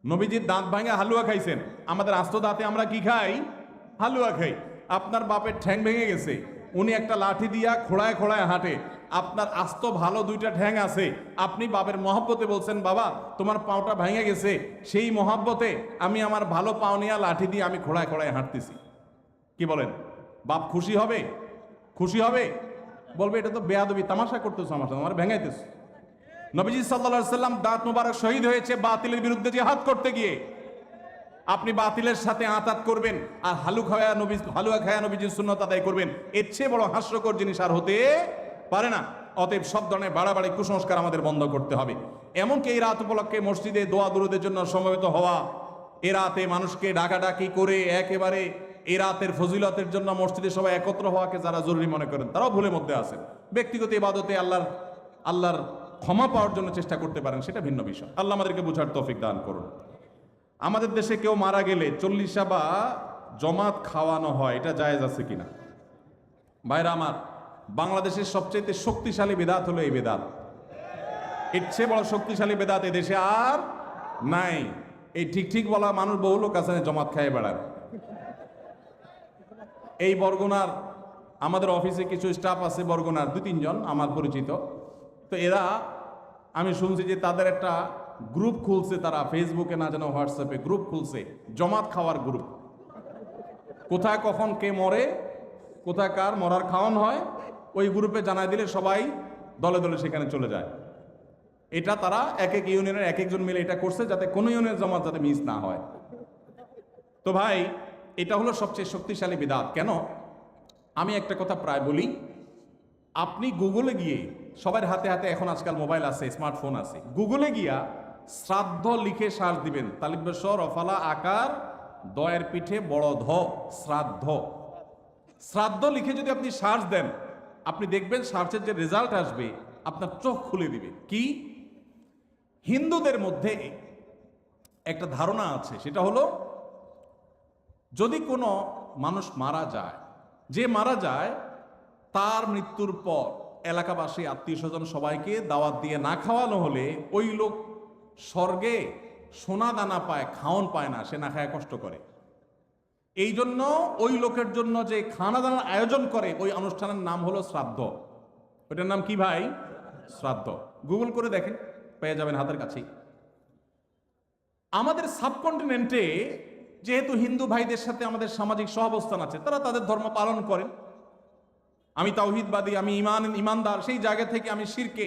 Speaker 1: নবীজির দাঁত ভাঙে হালুয়া খাইছেন, আমাদের আস্ত দাঁতে আমরা কি খাই? হালুয়া খাই। আপনার বাপের ঠ্যাং ভেঙে গেছে, উনি একটা লাঠি দিয়া খোড়ায় খোড়ায় হাঁটে, আপনার আস্ত ভালো দুইটা ঠ্যাং আছে, আপনি বাপের মহব্বতে বলছেন বাবা তোমার পাওটা ভেঙে গেছে, সেই মহব্বতে আমি আমার ভালো পাও নিয়ে লাঠি দিয়ে আমি খোড়ায় খোড়ায় হাঁটতেছি। কি বলেন? বাপ খুশি হবে? খুশি হবে? বলবে এটা তো বেয়াদবি, তামাশা করতেছো আমার সাথে, আমার ভেঙাইতেছো। নবীজি সাল্লাল্লাহু আলাইহি সাল্লাম দাঁত মোবারক শহীদ হয়েছে বাতিলের বিরুদ্ধে জিহাদ করতে গিয়ে। আপনি বাতিলের সাথে আঁতাত করবেন আর হালুয়া খায়া নবীজির সুন্নাত আদায় করবেন, এর চেয়ে বড় হাস্যকর জিনিস আর হতে পারে না। অতএব সব ধরনের বাড়াবাড়ি কুসংস্কার আমাদের বন্ধ করতে হবে। এমনকি এই রাত উপলক্ষে মসজিদে দোয়া দুরুদের জন্য সমবেত হওয়া, এ রাতে মানুষকে ডাকাডাকি করে একেবারে এই রাতের ফজিলতের জন্য মসজিদে সবাই একত্র হওয়াকে যারা জরুরি মনে করেন তারাও ভুলের মধ্যে আছেন। ব্যক্তিগত ইবাদতে আল্লাহর ক্ষমা পাওয়ার জন্য চেষ্টা করতে পারেন, সেটা ভিন্ন বিষয়। আল্লাহ আমাদেরকে বুঝার তৌফিক দান করুন। আমাদের দেশে কেউ মারা গেলে চল্লিশা বা জমাত খাওয়ানো হয়, এটা জায়েজ আছে কিনা? ভাইরা আমার, বাংলাদেশের সবচেয়ে শক্তিশালী বেদাত হলো এই বেদাত। এর চেয়ে বড় শক্তিশালী বেদাত এদেশে আর নাই। এই ঠিক ঠিক বলা মানুষ বহু লোক আছে জমাত খাইয়ে বেড়ায়। এই বরগুনার আমাদের অফিসে কিছু স্টাফ আছে বরগুনার 2-3 জন আমার পরিচিত। তো এরা আমি শুনছি যে তাদের একটা গ্রুপ খুলছে, তারা ফেসবুকে না যেন হোয়াটসঅ্যাপে গ্রুপ খুলছে, জমাত খাওয়ার গ্রুপ। কোথায় কখন কে মরে, কোথায় কার মরার খাওয়ান হয়, ওই গ্রুপে জানাই দিলে সবাই দলে দলে সেখানে চলে যায়। এটা তারা এক এক ইউনিয়নের এক একজন মিলে এটা করছে যাতে কোনো ইউনিয়নের জমাত যাতে মিস না হয়। তো ভাই, এটা হলো সবচেয়ে শক্তিশালী বিদআত। কেন? আমি একটা কথা প্রায় বলি, আপনি গুগলে গিয়ে, সবার হাতে হাতে এখন আজকাল মোবাইল আছে, স্মার্টফোন আছে, গুগলে গিয়া শ্রাদ্ধ লিখে সার্চ দিবেন, তালিবেশ্বর রফালা আকার দয়ের পিঠে বড় ধ শ্রাদ্ধ, শ্রাদ্ধ লিখে যদি আপনি সার্চ দেন, আপনি দেখবেন সার্চের যে রেজাল্ট আসবে আপনার চোখ খুলে দিবে। কি? হিন্দুদের মধ্যে একটা ধারণা আছে, সেটা হলো যদি কোনো মানুষ মারা যায়, যে মারা যায় তার মৃত্যুর পর এলাকাবাসী আত্মীয় স্বজন সবাইকে দাওয়াত দিয়ে না খাওয়ানো হলে ওই লোক স্বর্গে সোনা দানা পায়, খাওন পায় না, সে না খায় কষ্ট করে। এই জন্য ওই লোকের জন্য যে খানা দানার আয়োজন করে ওই অনুষ্ঠানের নাম হলো শ্রাদ্ধ। ওইটার নাম কি ভাই? শ্রাদ্ধ। গুগল করে দেখেন, পেয়ে যাবেন হাতের কাছেই। আমাদের সাবকন্টিনেন্টে যেহেতু হিন্দু ভাইদের সাথে আমাদের সামাজিক সহাবস্থান আছে, তারা তাদের ধর্ম পালন করেন। আমি তাওহীদবাদী, আমি ইমানদার, সেই জায়গা থেকে আমি শিরকে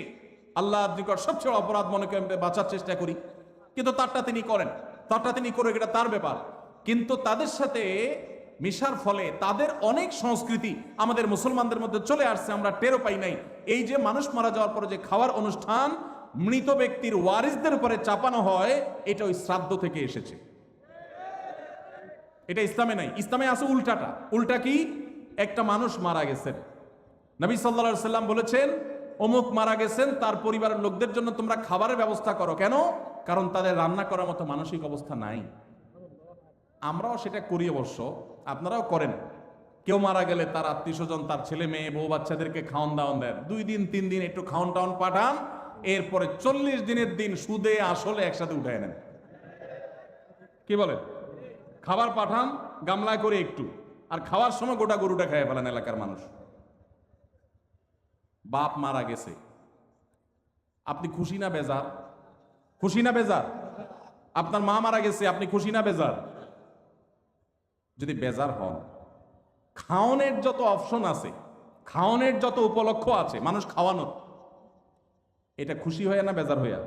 Speaker 1: আল্লাহর নিকট সবচেয়ে অপরাধ মনে করে বাঁচার চেষ্টা করি, কিন্তু তারটা তিনি করেন, তারটা তিনি করে, এটা তার ব্যাপার। কিন্তু তাদের সাথে মিশার ফলে তাদের অনেক সংস্কৃতি আমাদের মুসলমানদের মধ্যে চলে আসছে, আমরা টেরও পাই নাই। এই যে মানুষ মারা যাওয়ার পরে যে খাওয়ার অনুষ্ঠান মৃত ব্যক্তির ওয়ারিসদের উপরে চাপানো হয়, এটা ওই শ্রাদ্ধ থেকে এসেছে। এটা ইসলামে নাই। ইসলামে আছে উল্টাটা। উল্টা কি? একটা মানুষ মারা গেছেন, নবী সাল্লাল্লাহু আলাইহি সাল্লাম বলেছেন অমুক মারা গেছেন, তার পরিবারের লোকদের জন্য তোমরা খাবারের ব্যবস্থা করো। কেন? কারণ তাদের রান্না করার মতো মানসিক অবস্থা নাই। আমরাও সেটা করি, অবশ্য আপনারাও করেন। কেউ মারা গেলে তার আত্মীয় স্বজন, তার ছেলে মেয়ে বউ বাচ্চাদেরকে খাওয়ান দাওয়ান দেন, 2 দিন 3 দিন একটু খাওয়ান টাউন পাঠান, এরপরে 40 দিনের দিন সুদে আসলে একসাথে উঠায় নেন। কি বলেন? খাবার পাঠান গামলায় করে একটু, আর খাওয়ার সময় গোটা গরুটা খেয়ে ফেলেন এলাকার মানুষ। বাপ মারা গেছে, আপনি খুশি না বেজার? খুশি না বেজার? আপনার মা মারা গেছে, আপনি খুশি না বেজার? যদি বেজার হন, খাওয়ানোর যত অপশন আছে, খাওয়ানোর যত উপলক্ষ আছে মানুষ খাওয়ানোর, এটা খুশি হইয়া না বেজার হইয়া?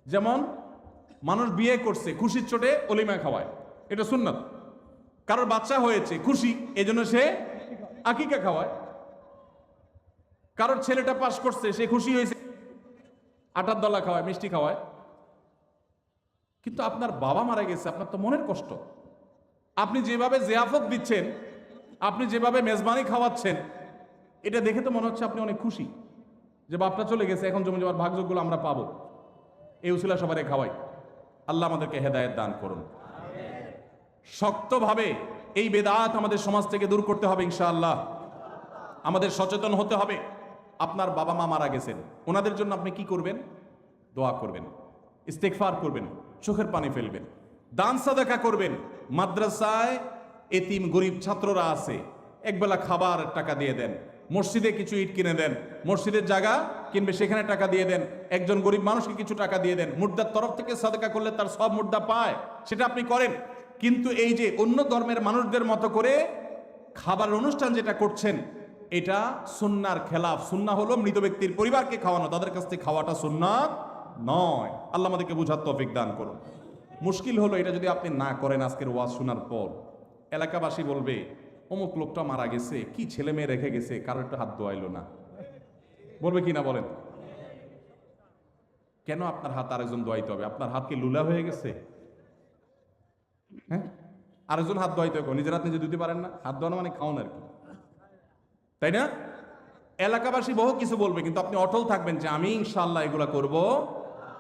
Speaker 1: যেমন মানুষ বিয়ে করছে, খুশির চোটে অলিমা খাওয়ায়, এটা সুন্নাত। কারোর বাচ্চা হয়েছে, খুশি, এজন্য সে আকিকা খাওয়ায়। কারোর ছেলেটা পাস করছে, সে খুশি হয়েছে, আটার দলা খাওয়ায়, মিষ্টি খাওয়ায়। কিন্তু আপনার বাবা মারা গেছে, আপনার তো মনের কষ্ট। আপনি যেভাবে জিয়াফত দিচ্ছেন, আপনি যেভাবে মেজবানি খাওয়াচ্ছেন, এটা দেখে তো মনে হচ্ছে আপনি অনেক খুশি যে বাপটা চলে গেছে, এখন জমি জমার ভাগযোগগুলো আমরা পাবো। এই উসিলা সবারে খাওয়াই। আল্লাহ আমাদেরকে হেদায়েত দান করুন। শক্তভাবে এই বেদাত আমাদের সমাজ থেকে দূর করতে হবে ইনশাআল্লাহ। আমাদের সচেতন হতে হবে। আপনার বাবা মা মারা গেছেন, ওনাদের জন্য আপনি কি করবেন? দোয়া করবেন, ইস্তেগফার করবেন, চোখের পানি ফেলবেন, দান সাদাকা করবেন। মাদ্রাসায় এতিম গরিব ছাত্ররা আছে, একবেলা খাবার টাকা দিয়ে দেন। মসজিদে কিছু ইট কিনে দেন, মসজিদের জায়গা কিনবে সেখানে টাকা দিয়ে দেন। একজন গরিব মানুষকে কিছু টাকা দিয়ে দেন। মুর্দার তরফ থেকে সাদাকা করলে তার সব মুর্দা পায়, সেটা আপনি করেন। কিন্তু এই যে অন্য ধর্মের মানুষদের মতো করে খাবারের অনুষ্ঠান যেটা করছেন, এটা সুন্নাহর খেলাফ। সুন্নাহ হলো মৃত ব্যক্তির পরিবারকে খাওয়ানো, তাদের কাছ থেকে খাওয়াটা সুন্নাত নয়। আল্লাহ আমাদেরকে বুঝার তৌফিক দান করুন। মুশকিল হলো এটা যদি আপনি না করেন, আজকের ওয়াজ শোনার পর এলাকাবাসী বলবে অমুক লোকটা মারা গেছে, কি ছেলে মেয়ে রেখে গেছে, কারোর একটা হাত ধোয়াইলো না। বলবে কি না বলেন? কেন আপনার হাত আরেকজন ধোয়াইতে হবে? আপনার হাত কি লুলা হয়ে গেছে? হ্যাঁ, আরেকজন হাত ধোয়াইতে হবে, নিজের হাত নিজে ধুতে পারেন না? হাত ধোয়ানো মানে খাওন আর কি, তাই না? এলাকাবাসী বহু কিছু বলবে, কিন্তু আপনি অটল থাকবেন যে আমি ইনশাআল্লাহ এগুলা করব,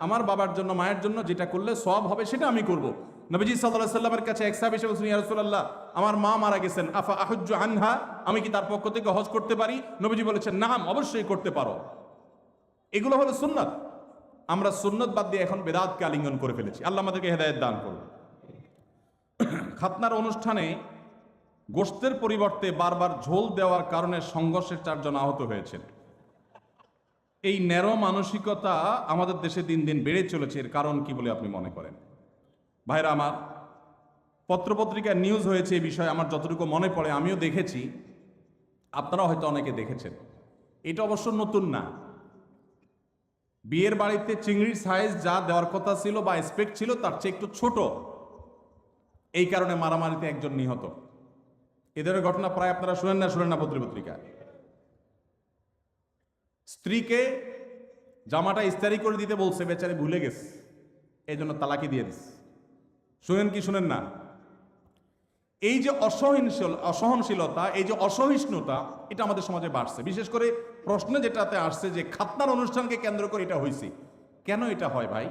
Speaker 1: আমার বাবার জন্য মায়ের জন্য যেটা করলে সওয়াব হবে সেটা আমি করব। নবীজি সাল্লাল্লাহু আলাইহি সাল্লামের কাছে এক সাহাবী এসে বলছেন, ইয়া রাসূলুল্লাহ, আমার মা মারা গেছেন, আফা আহুজ্জু আনহা, আমি কি তার পক্ষ থেকে হজ করতে পারি? নবীজি বলেছেন, নাম, অবশ্যই করতে পারো। এগুলো হলো সুন্নাত। আমরা সুন্নাত বাদ দিয়ে এখন বেদাতকে আলিঙ্গন করে ফেলেছি। আল্লাহ আমাদেরকে হেদায়েত দান করুন। খাতনার অনুষ্ঠানে গোশতের পরিবর্তে বারবার ঝোল দেওয়ার কারণে সংঘর্ষে 4 জন আহত হয়েছেন। এই ন্যারো মানসিকতা আমাদের দেশে দিন দিন বেড়ে চলেছে। এর কারণ কি বলে আপনি মনে করেন? ভাইরা আমার, পত্রপত্রিকায় নিউজ হয়েছে এই বিষয়ে, আমার যতটুকু মনে পড়ে আমিও দেখেছি, আপনারা হয়তো অনেকে দেখেছেন। এটা অবশ্য নতুন না। বিয়ের বাড়িতে চিংড়ির সাইজ যা দেওয়ার কথা ছিল বা এক্সপেক্ট ছিল তার চেয়ে একটু ছোট, এই কারণে মারামারিতে একজন নিহত। এদের ঘটনা প্রায় আপনারা শুনেন না পত্রপত্রিকায়। স্ত্রীকে জামাটা ইস্তারি করে দিতে বলছে, বেচারি ভুলে গেছে, এই জন্য তালাকি দিয়ে দিচ্ছে। শুনেন কি শুনেন না? এই যে অসহনশীলতা, এই যে অসহিষ্ণুতা, এটা আমাদের সমাজে বাড়ছে। বিশেষ করে প্রশ্ন যেটাতে আসছে যে খাতনার অনুষ্ঠানকে কেন্দ্র করে এটা হয়েছে। কেন এটা হয় ভাই?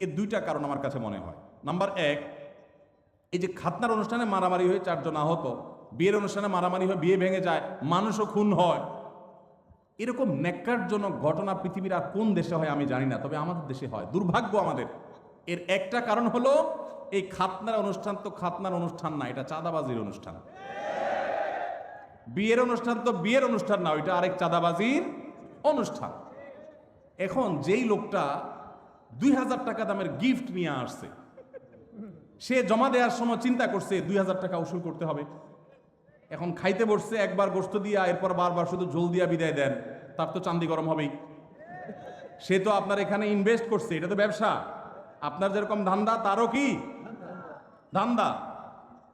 Speaker 1: এর 2টা কারণ আমার কাছে মনে হয়। নাম্বার 1, এই যে খাতনার অনুষ্ঠানে মারামারি হয়ে 4 জন আহত, বিয়ের অনুষ্ঠানে মারামারি হয়ে বিয়ে ভেঙে যায়, মানুষও খুন হয়, এরকম ন্যাক্কারজনক ঘটনা পৃথিবীর আর কোন দেশে হয় আমি জানি না, তবে আমাদের দেশে হয়। দুর্ভাগ্য আমাদের। এর একটা কারণ হলো এই খাতনার অনুষ্ঠান তো খাতনার অনুষ্ঠান না, এটা চাঁদাবাজির অনুষ্ঠান। বিয়ের অনুষ্ঠান তো বিয়ের অনুষ্ঠান না, ওইটা আরেক চাঁদাবাজির অনুষ্ঠান। এখন যেই লোকটা 2000 টাকা দামের গিফট নিয়ে আসছে, সে জমা দেওয়ার সময় চিন্তা করছে 2000 টাকা উসুল করতে হবে। এখন খাইতে বসছে, একবার গোশত দিয়া, এরপর বারবার শুধু ঝোল দিয়া বিদায় দেন, তার তো চান্দি গরম হবেই। সে তো আপনার এখানে ইনভেস্ট করছে, এটা তো ব্যবসা। আপনার যেরকম ধান্দা, তারও কি ধান্দা।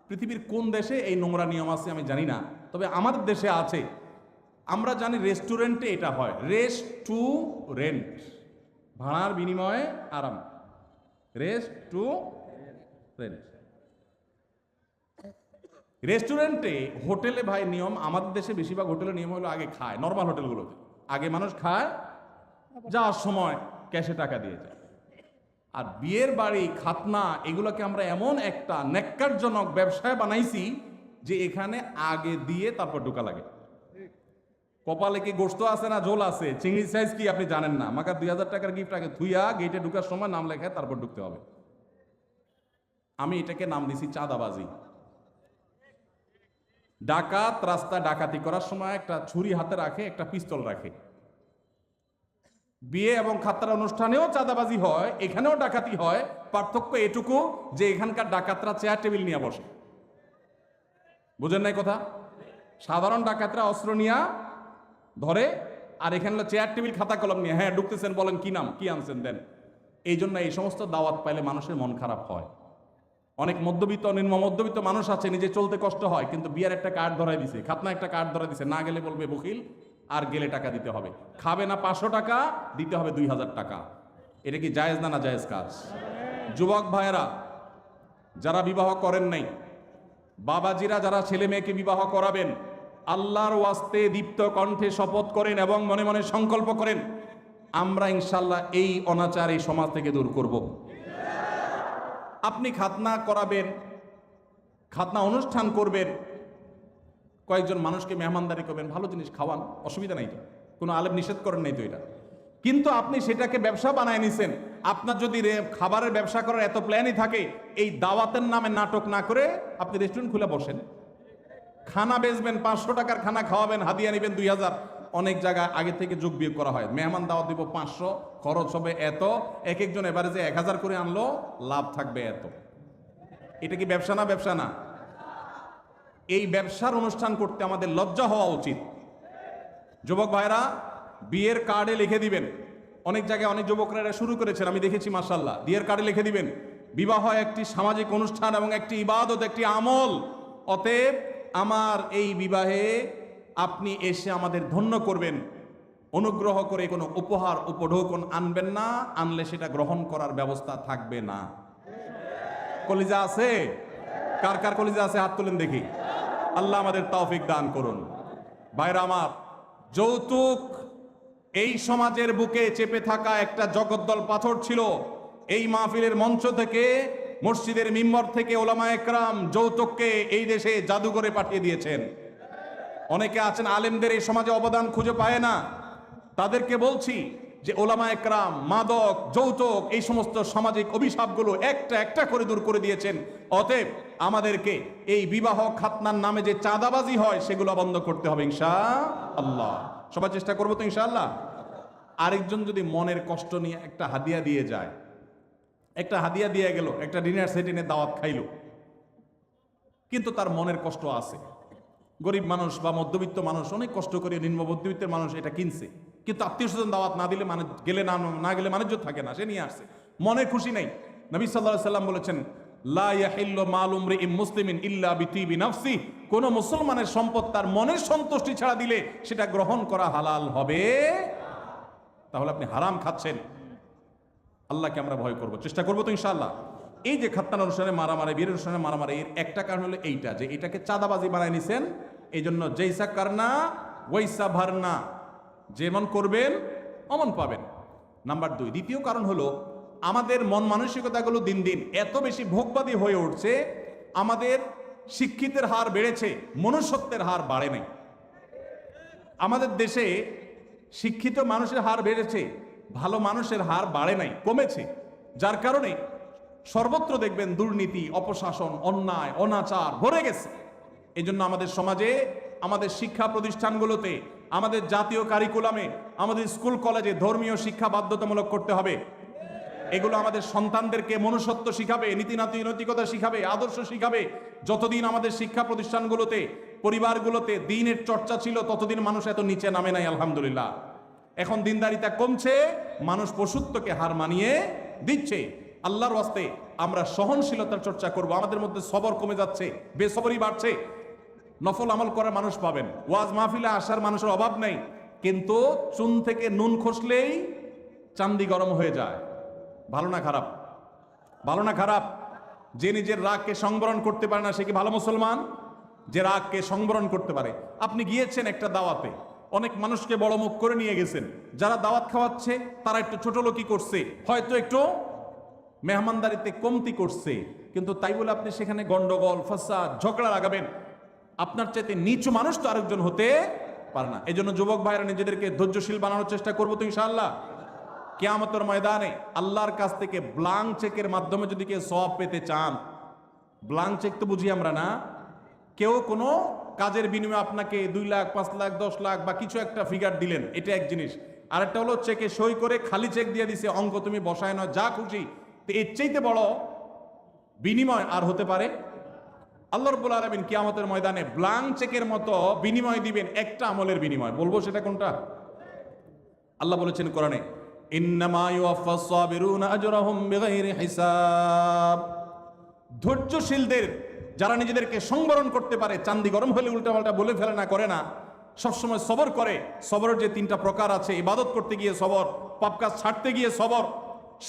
Speaker 1: পৃথিবীর কোন দেশে এই নোংরা নিয়ম আছে আমি জানি না, তবে আমাদের দেশে আছে। আমরা জানি রেস্টুরেন্টে এটা হয়, রেস্টুরেন্ট, ভাড়ার বিনিময়ে আরাম, রেস্টুরেন্ট। রেস্টুরেন্টে, হোটেলে ভাই নিয়ম, আমাদের দেশে বেশিরভাগ হোটেলের নিয়ম হলো আগে খায়, নর্মাল হোটেলগুলোতে আগে মানুষ খায়, যাওয়ার সময় ক্যাশে টাকা দিয়ে যায়। আর বিয়ের বাড়ি, খাতনা, এগুলোকে আমরা এমন একটা ন্যাক্কারজনক ব্যবসায় বানাইছি যে এখানে আগে দিয়ে তারপর ঢোকা লাগে। কপালে কি গোশত আছে না ঝোল আছে, চিংড়ি সাইজ কি আপনি জানেন না, মাকার 2000 টাকার গিফট আগে থুইয়া গেটে ঢুকার সময় নাম লেখায় তারপর ঢুকতে হবে। আমি এটাকে নাম দিছি চাঁদাবাজি। ডাকাত রাস্তা ডাকাতি করার সময় একটা ছুরি হাতে রাখে, একটা পিস্তল রাখে। বিয়ে এবং খাতনার অনুষ্ঠানেও চাঁদাবাজি হয়, এখানেও ডাকাতি হয়। পার্থক্য এটুকু যে এখানকার ডাকাতরা চেয়ার টেবিল নিয়ে বসে। বুঝেন নাই কথা? সাধারণ ডাকাতরা অস্ত্র নিয়ে ধরে, আর এখানে চেয়ার টেবিল খাতা কলম নিয়ে, হ্যাঁ ঢুকতেছেন, বলেন কি নাম, কি আনছেন দেন। এই জন্য এই সমস্ত দাওয়াত পাইলে মানুষের মন খারাপ হয়। অনেক মধ্যবিত্ত, নিম্ন মধ্যবিত্ত মানুষ আছে, নিজে চলতে কষ্ট হয়, কিন্তু বিয়ার একটা কার্ড ধরাই দিছে, খাতনা একটা কার্ড ধরাই দিছে, না গেলে বলবে বকিল, আর গেলে টাকা দিতে হবে। খাবে না 500 টাকা, দিতে হবে 2000 টাকা। এটা কি জায়েজ না জায়েজ কাজ? যুবক ভাইয়েরা যারা বিবাহ করেন নাই, বাবাজিরা যারা ছেলে মেয়েকে বিবাহ করাবেন, আল্লাহর ওয়াস্তে দীপ্ত কণ্ঠে শপথ করেন এবং মনে মনে সংকল্প করেন, আমরা ইনশাল্লাহ এই অনাচার এই সমাজ থেকে দূর করব। আপনি খাতনা করাবেন, খাতনা অনুষ্ঠান করবেন, কয়েকজন মানুষকে মেহমানদারি করবেন, ভালো জিনিস খাওয়ান, অসুবিধা নাই তো, কোনো আলেম নিষেধ করেন নাই তো এটা। কিন্তু আপনি সেটাকে ব্যবসা বানায় নিছেন। আপনার যদি খাবারের ব্যবসা করার এত প্ল্যানই থাকে, এই দাওয়াতের নামে নাটক না করে আপনি রেস্টুরেন্ট খুলে বসেন, খানা বেচবেন, 500 টাকার খানা খাওয়াবেন, হাদিয়া নেবেন 2000। অনেক জায়গায় আগে থেকে যোগ বিয়োগ করা হয়, মেহমান দাওয়াত দিব 500, খরচ হবে এত, এক একজন এবারে যে 1000 করে আনলো, লাভ থাকবে এত। এটা কি ব্যবসা না? ব্যবসা না? এই ব্যবসার অনুষ্ঠান করতে আমাদের লজ্জা হওয়া উচিত। যুবক ভাইরা, বিয়ের কার্ডে লিখে দিবেন, অনেক জায়গায় অনেক যুবকরা এটা শুরু করেছেন, আমি দেখেছি মাশাআল্লাহ। বিয়ের কার্ডে লিখে দিবেন, বিবাহ একটি সামাজিক অনুষ্ঠান এবং একটি ইবাদত, একটি আমল, অতএব আমার এই বিবাহে আপনি এসে আমাদের ধন্য করবেন, অনুগ্রহ করে কোনো উপহার উপঢৌকন আনবেন না, আনলে সেটা গ্রহণ করার ব্যবস্থা থাকবে না। কলিজা আছে? কার কার কলিজা আছে হাত তুলেন দেখি। আল্লাহ আমাদের তৌফিক দান করুন। ভাইরা আমার, যৌতুক এই সমাজের বুকে চেপে থাকা একটা জগদ্দল পাথর ছিল। এই মাহফিলের মঞ্চ থেকে, মসজিদের মিম্বর থেকে ওলামায়ে কেরাম যৌতুককে এই দেশে জাদুঘরে পাঠিয়ে দিয়েছেন। অনেকে আছেন আলেমদের এই সমাজে অবদান খুঁজে পায় না, তাদেরকে বলছি যে ওলামা একরাম মাদক, যৌতুক, এই সমস্ত সামাজিক অভিশাপগুলো একটা একটা করে দূর করে দিয়েছেন। অতএব আমাদেরকে এই বিবাহ খাতনার নামে যে চাঁদাবাজি হয় সেগুলো বন্ধ করতে হবে ইনশাআল্লাহ। সবাই চেষ্টা করবো তো ইনশাআল্লাহ। আরেকজন যদি মনের কষ্ট নিয়ে একটা হাদিয়া দিয়ে যায়, একটা হাদিয়া দিয়ে গেল, একটা ডিনার সেটিনে দাওয়াত খাইলো, কিন্তু তার মনের কষ্ট আছে। গরিব মানুষ বা মধ্যবিত্ত মানুষ অনেক কষ্ট করে, নিম্ন মধ্যবিত্তের মানুষ এটা কিনছে, কিন্তু আত্মীয় স্বজন দাওয়াত না দিলে মানে গেলে না গেলে মানুষ থাকে না, সে নিয়ে আসছে, মনে খুশি নেই। নবী সাল্লাল্লাহু আলাইহি সাল্লাম বলেছেন, লা ইয়াহিল্লু মালু ইমরিইন মুসলিমিন ইল্লা বিতিবি নাফসি, কোন মুসলমানের সম্পদ তার মনের সন্তুষ্টি ছাড়া দিলে সেটা গ্রহণ করা হালাল হবে। তাহলে আপনি হারাম খাচ্ছেন। আল্লাহকে আমরা ভয় করব, চেষ্টা করবো তো ইনশাআল্লাহ। এই যে খাতনার অনুষ্ঠানে মারামারি, বিয়ের অনুষ্ঠানে মারামারি, এর একটা কারণ হলো এইটা, যে এটাকে চাঁদাবাজি বানায় নিছেন। এই জন্য জৈসা কারনা ওয়াইসা ভারনা, যেমন করবেন অমন পাবেন। নাম্বার 2, দ্বিতীয় কারণ হলো আমাদের মন মানসিকতাগুলো দিন দিন এত বেশি ভোগবাদী হয়ে উঠছে, আমাদের শিক্ষিতের হার বেড়েছে, মনুষ্যত্বের হার বাড়ে নাই। আমাদের দেশে শিক্ষিত মানুষের হার বেড়েছে, ভালো মানুষের হার বাড়ে নাই, কমেছে। যার কারণে সর্বত্র দেখবেন দুর্নীতি, অপশাসন, অন্যায়, অনাচার ভরে গেছে। এই জন্য আমাদের সমাজে, আমাদের শিক্ষা প্রতিষ্ঠানগুলোতে, আমাদের জাতীয় কারিকুলামে, আমাদের স্কুল কলেজে ধর্মীয় শিক্ষা বাধ্যতামূলক করতে হবে। এগুলো আমাদের সন্তানদেরকে মনুষ্যত্ব শিখাবে, নৈতিকতা শিখাবে, আদর্শ শিখাবে। যতদিন আমাদের শিক্ষা প্রতিষ্ঠানগুলোতে, পরিবারগুলোতে দ্বীনের চর্চা ছিল, ততদিন মানুষ এত নিচে নামে নাই, আলহামদুলিল্লাহ। এখন দিনদারিতা কমছে, মানুষ পশুত্বকে হার মানিয়ে দিচ্ছে। আল্লাহর ওয়াস্তে আমরা সহনশীলতার চর্চা করব। আমাদের মধ্যে সবর কমে যাচ্ছে, বেসবরই বাড়ছে। নফল আমল করার মানুষ পাবেন, ওয়াজ মাহফিলে আসার মানুষের অভাব নেই, কিন্তু চুন থেকে নুন খসলেই চান্দি গরম হয়ে যায়। ভালো না খারাপ? ভালো না খারাপ? যে নিজের রাগকে সংবরণ করতে পারে না সে কি ভালো মুসলমান? যে রাগকে সংবরণ করতে পারে। আপনি গিয়েছেন একটা দাওয়াতে, অনেক মানুষকে বড় মুখ করে নিয়ে গেছেন, যারা দাওয়াত খাওয়াচ্ছে তারা একটু ছোট লোকই করছে, হয়তো একটু মেহমানদারিতে কমতি করছে, কিন্তু তাই বলে আপনি সেখানে গন্ডগোল, ফাসাদ, ঝগড়া লাগাবেন? আপনার চাইতে নিচু মানুষ তো আরেকজন হতে পারে না। এই জন্য যুবক ভাইরা নিজেদেরকে ধৈর্যশীল বানানোর চেষ্টা করবো তো ইনশাআল্লাহ। কিয়ামতের ময়দানে আল্লাহর কাছ থেকে ব্লাঙ্ক চেকের মাধ্যমে যদি কেউ সওয়াব পেতে চান, ব্লাঙ্ক চেক তো বুঝি আমরা না, কেউ কোনো কাজের বিনিময়ে আপনাকে 2 লাখ, 5 লাখ, 10 লাখ বা কিছু একটা ফিগার দিলেন, এটা এক জিনিস। আরেকটা হলো চেকে সই করে খালি চেক দিয়ে দিছে, অঙ্ক তুমি বসায় নয়, যা খুশি। তো এর চাইতে বড় বিনিময় আর হতে পারে? আল্লাহ রাব্বুল আলামিন কিয়ামতের ময়দানে ব্লাঙ্ক চেকের মতো বিনিময় দিবেন, একটা আমলের বিনিময়। বলবো সেটা কোনটা? আল্লাহ বলেছেন কোরআনে, ইন্নামা ইউওয়াফাস সাবিরুনা আজরাহুম বিগাইরি হিসাব। ধৈর্যশীলদের, যারা নিজেদেরকে সংবরণ করতে পারে, চান্দি গরম হলে উল্টাপাল্টা বলে ফেলে না, করে না, সবসময় সবর করে। সবরের যে 3টা প্রকার আছে, ইবাদত করতে গিয়ে সবর, পাপ কাজ ছাড়তে গিয়ে সবর।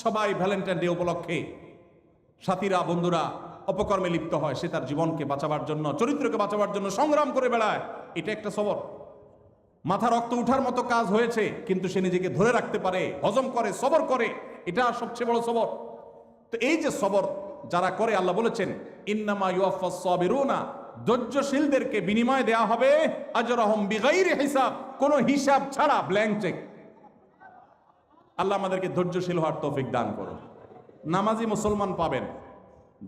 Speaker 1: সবাই ভ্যালেন্টাইন ডে উপলক্ষে সাথীরা, বন্ধুরা অপকর্মে লিপ্ত হয়, সে তার জীবনকে বাঁচাবার জন্য, চরিত্রকে বাঁচাবার জন্য সংগ্রাম করে বেড়ায়, এটা একটা সবর। মাথা রক্ত উঠার মতো কাজ হয়েছে, কিন্তু সে নিজেকে ধরে রাখতে পারে, হজম করে, সবর করে, এটা সবচেয়ে বড় সবর। তো এই যে সবর যারা করে, আল্লাহ বলেছেন ইন্নামা ইউওয়াফাস সাবিরুনা, ধৈর্যশীলদেরকে বিনিময় দেয়া হবে আজরাহুম বিগাইরি হিসাব, কোনো হিসাব ছাড়া, ব্ল্যাঙ্ক চেক। আল্লাহ আমাদেরকে ধৈর্যশীল হওয়ার তৌফিক দান করুন। নামাজি মুসলমান পাবেন,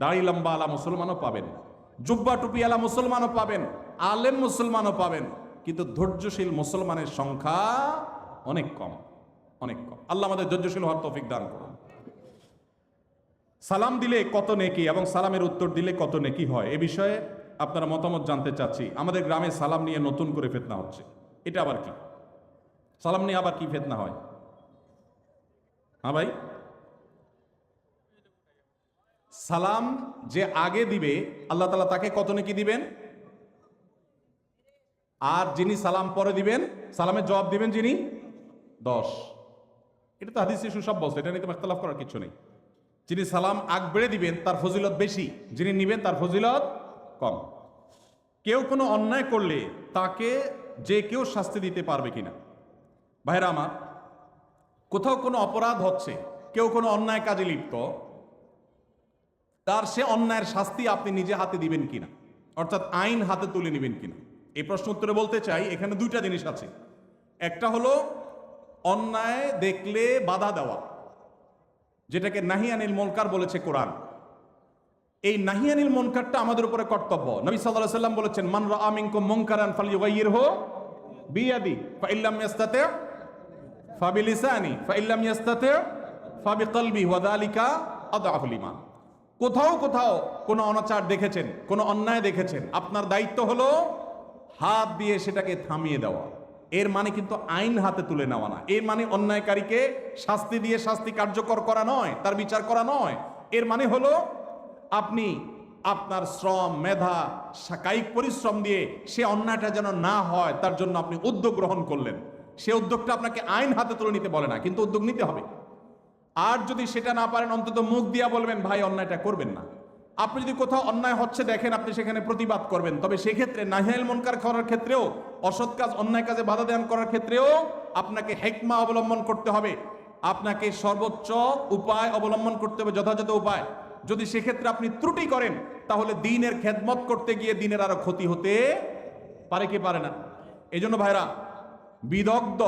Speaker 1: দাড়ি লম্বা আলা মুসলমানও পাবেন, জুব্বা টুপি আলা মুসলমানও পাবেন, আলেম মুসলমানও পাবেন, কিন্তু ধৈর্যশীল মুসলমানের সংখ্যা অনেক কম, অনেক কম। আল্লাহ আমাদের ধৈর্যশীল হওয়ার তৌফিক দান করুন। সালাম দিলে কত নেকি এবং সালামের উত্তর দিলে কত নেকি হয়, এ বিষয়ে আপনারা মতামত জানতে চাচ্ছি। আমাদের গ্রামে সালাম নিয়ে নতুন করে ফিতনা হচ্ছে, এটা আবার কি? সালাম নিয়ে আবার কি ফিতনা হয়? হ্যাঁ ভাই, সালাম যে আগে দিবে আল্লাহ তাআলা তাকে কত নেকি দিবেন, আর যিনি সালাম পরে দিবেন, সালামের জবাব দিবেন যিনি, 10। এটা তো হাদিসে সুসাব্যস্ত, এটা নিয়ে তো ইখতিলাফ করার কিছু নেই। যিনি সালাম আগ বেড়ে দিবেন তার ফজিলত বেশি, যিনি নিবেন তার ফজিলত কম। কেউ কোনো অন্যায় করলে তাকে যে কেউ শাস্তি দিতে পারবে কিনা? ভাইরা আমার, কোথাও কোনো অপরাধ হচ্ছে, কেউ কোনো অন্যায় কাজে লিপ্ত, তার সে অন্যায়ের শাস্তি আপনি নিজে হাতে দিবেন কিনা, অর্থাৎ আইন হাতে তুলে নেবেন কিনা? এই প্রশ্ন উত্তরে বলতে চাই, এখানে 2টা জিনিস আছে। একটা হলো অন্যায় দেখলে বাধা দেওয়া, যেটাকে নাহিয়ানিল মুনকার বলেছে কোরআন। এই নাহিয়ানিল মুনকারটা আমাদের উপরে কর্তব্য। নবী সাল্লাল্লাহু আলাইহি ওয়াসাল্লাম বলেছেন, মান রাআ মিনকুম মুনকারান ফালইয়ুগাইয়িরহু বিয়াদি ফাইল্লাম ইয়াস্তাতি' ফাবিলিসানি ফাইল্লাম ইয়াস্তাতি' ফাবিকলবি ওয়া যালিকা আদআফুল ঈমান। কোথাও কোথাও কোনো অনাচার দেখেছেন, কোনো অন্যায় দেখেছেন, আপনার দায়িত্ব হলো হাত দিয়ে সেটাকে থামিয়ে দেওয়া। এর মানে কিন্তু আইন হাতে তুলে নেওয়া না। এর মানে অন্যায়কারীকে শাস্তি দিয়ে শাস্তি কার্যকর করা নয়, তার বিচার করা নয়। এর মানে হলো আপনি আপনার শ্রম, মেধা, কায়িক পরিশ্রম দিয়ে সে অন্যায়টা যেন না হয় তার জন্য আপনি উদ্যোগ গ্রহণ করলেন। সে উদ্যোগটা আপনাকে আইন হাতে তুলে নিতে বলে না, কিন্তু উদ্যোগ নিতে হবে। আর যদি সেটা না পারেন, অন্তত মুখ দিয়া বলবেন, ভাই অন্যায়টা করবেন না। আপনি যদি কোথাও অন্যায় হচ্ছে দেখেন, আপনি সেখানে প্রতিবাদ করবেন। তবে সেক্ষেত্রে নাহিয়ানিল মুনকার করার ক্ষেত্রেও, অসৎ কাজ, অন্যায় কাজে বাধা দান করার ক্ষেত্রেও আপনাকে হিকমা অবলম্বন করতে হবে। আপনাকে সর্বোচ্চ উপায় অবলম্বন করতে হবে, যথাযথ উপায়। যদি সেক্ষেত্রে আপনি ত্রুটি করেন, তাহলে দ্বীনের খেদমত করতে গিয়ে দ্বীনের আরো ক্ষতি হতে পারে কি পারে না? এই জন্য ভাইরা, বিদগ্ধ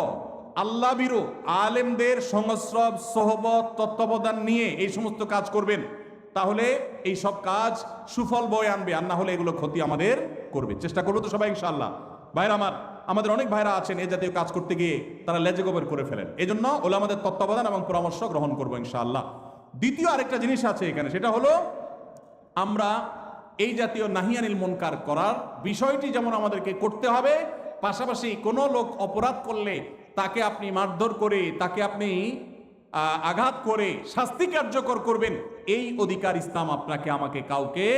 Speaker 1: আল্লাহ বিরু আলেমদের সংস্রব, সোহবত, তত্ত্বাবধান নিয়ে এই সমস্ত কাজ করবেন, তাহলে এই সব কাজ সুফল বয়ে আনবে। আর না হলে এগুলো ক্ষতি আমাদের করবে। চেষ্টা করবো তো সবাই ইনশাআল্লাহ। ভাইরা আমাদের অনেক ভাইরা আছেন এই জাতীয় কাজ করতে গিয়ে তারা লেজে গোবর করে ফেলেন। এই জন্য ওলামাদের তত্ত্বাবধান এবং পরামর্শ গ্রহণ করবো ইনশাআল্লাহ। দ্বিতীয় আরেকটা জিনিস আছে এখানে, সেটা হলো আমরা এই জাতীয় নাহিয়ানিল মুনকার করার বিষয়টি যেমন আমাদেরকে করতে হবে, পাশাপাশি কোনো লোক অপরাধ করলে তাকে আপনি মারধর করে, তাকে আপনি আঘাত করে শাস্তি কার্যকর করবেন, এই অধিকার ইসলাম আপনাকে, আমাকে, কাউকে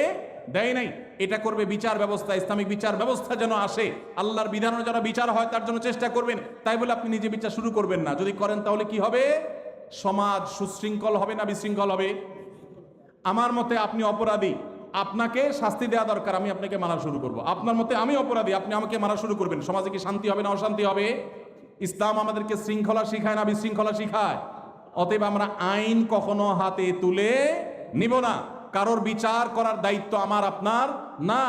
Speaker 1: দেয় নাই। এটা করবে বিচার ব্যবস্থা। ইসলামিক বিচার ব্যবস্থা যেন আসে, আল্লাহর বিধানের যেন বিচার হয়, তার জন্য চেষ্টা করবেন। তাই বলে আপনি নিজে বিচার শুরু করবেন না। যদি করেন তাহলে কি হবে? সমাজ সুশৃঙ্খল হবে না বিশৃঙ্খল হবে? আমার মতে আপনি অপরাধী, আপনাকে শাস্তি দেওয়া দরকার, আমি আপনাকে মারা শুরু করব। আপনার মতে আমি অপরাধী, আপনি আমাকে মারা শুরু করবেন। সমাজে কি শান্তি হবে না অশান্তি হবে? ইসলাম আমাদেরকে শৃঙ্খলা শিখায় না বিশৃঙ্খলা শিখায়? অতএব আমরা আইন কখনো হাতে তুলে নিব না। কারোর বিচার করার দায়িত্ব আমার আপনার না,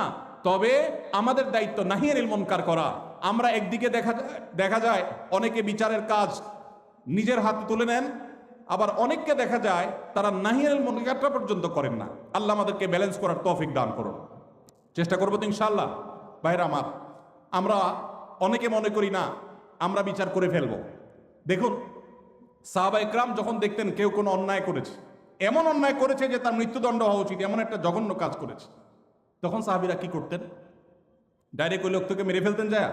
Speaker 1: তবে আমাদের দায়িত্ব নাহিয়ানিল মুনকার করা। আমরা একদিকে দেখা যায় অনেকে বিচারের কাজ নিজের হাতে তুলে নেন, আবার অনেককে দেখা যায় তারা নাহিয়ানিল মুনকারটা পর্যন্ত করেন না। আল্লাহ আমাদেরকে ব্যালেন্স করার তৌফিক দান করুন। চেষ্টা করবো তো ইনশাআল্লাহ। ভাইরা আমরা অনেকে মনে করি না আমরা বিচার করে ফেলবো। দেখুন, সাহাবা ইকরাম যখন দেখতেন কেউ কোনো অন্যায় করেছে, এমন অন্যায় করেছে যে তার মৃত্যুদণ্ড হওয়া উচিত, এমন একটা জঘন্য কাজ করেছে, তখন সাহাবীরা কি করতেন? ডাইরেক্ট ওই লোকটাকে মেরে ফেলতেন যায়?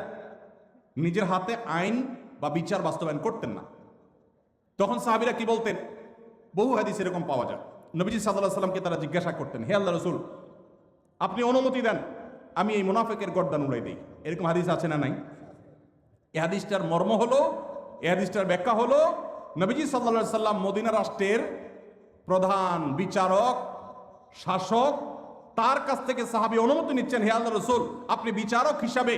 Speaker 1: নিজের হাতে আইন বা বিচার বাস্তবায়ন করতেন না। তখন সাহাবীরা কি বলতেন? বহু হাদিস এরকম পাওয়া যায়। নবীজি সাল্লাল্লাহু আলাইহি ওয়াসাল্লামকে তারা জিজ্ঞাসা করতেন, হে আল্লাহ রাসূল, আপনি অনুমতি দেন আমি এই মুনাফিকের গর্দান উড়াই দিই। এরকম হাদিস আছে না নাই? এই হাদিসটার মর্ম হলো, এই হাদিসটার ব্যাখ্যা হলো, নবীজি সাল্লাল্লাহু আলাইহি ওয়াসাল্লাম মদিনা রাষ্ট্রের প্রধান বিচারক, শাসক, তার কাছ থেকে সাহাবী অনুমতি নিচ্ছেন, হে আল্লাহ রাসূল, আপনি বিচারক হিসাবে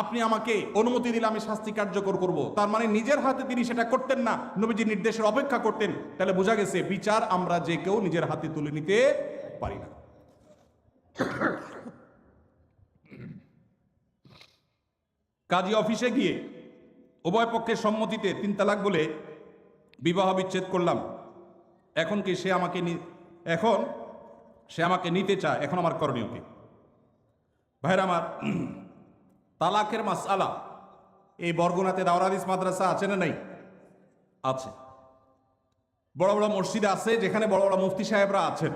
Speaker 1: আপনি আমাকে অনুমতি দিলে আমি শাস্তি কার্যকর করব। তার মানে নিজের হাতে তিনি সেটা করতেন না, নবীজির নির্দেশের অপেক্ষা করতেন। তাহলে বোঝা গেছে বিচার আমরা যে কেউ নিজের হাতে তুলে নিতে পারি না। কাজী অফিসে গিয়ে উভয় পক্ষের সম্মতিতে 3 তালাক বলে বিবাহ বিচ্ছেদ করলাম। এখন সে আমাকে নিতে চায়, এখন আমার করণীয় কি? ভাইরা আমার, তালাকের মাসআলা এই বরগুনাতে দাওরাত হাদিস মাদ্রাসা আছে না নাই? আছে। বড় বড় মসজিদ আছে যেখানে বড় বড় মুফতি সাহেবরা আছেন।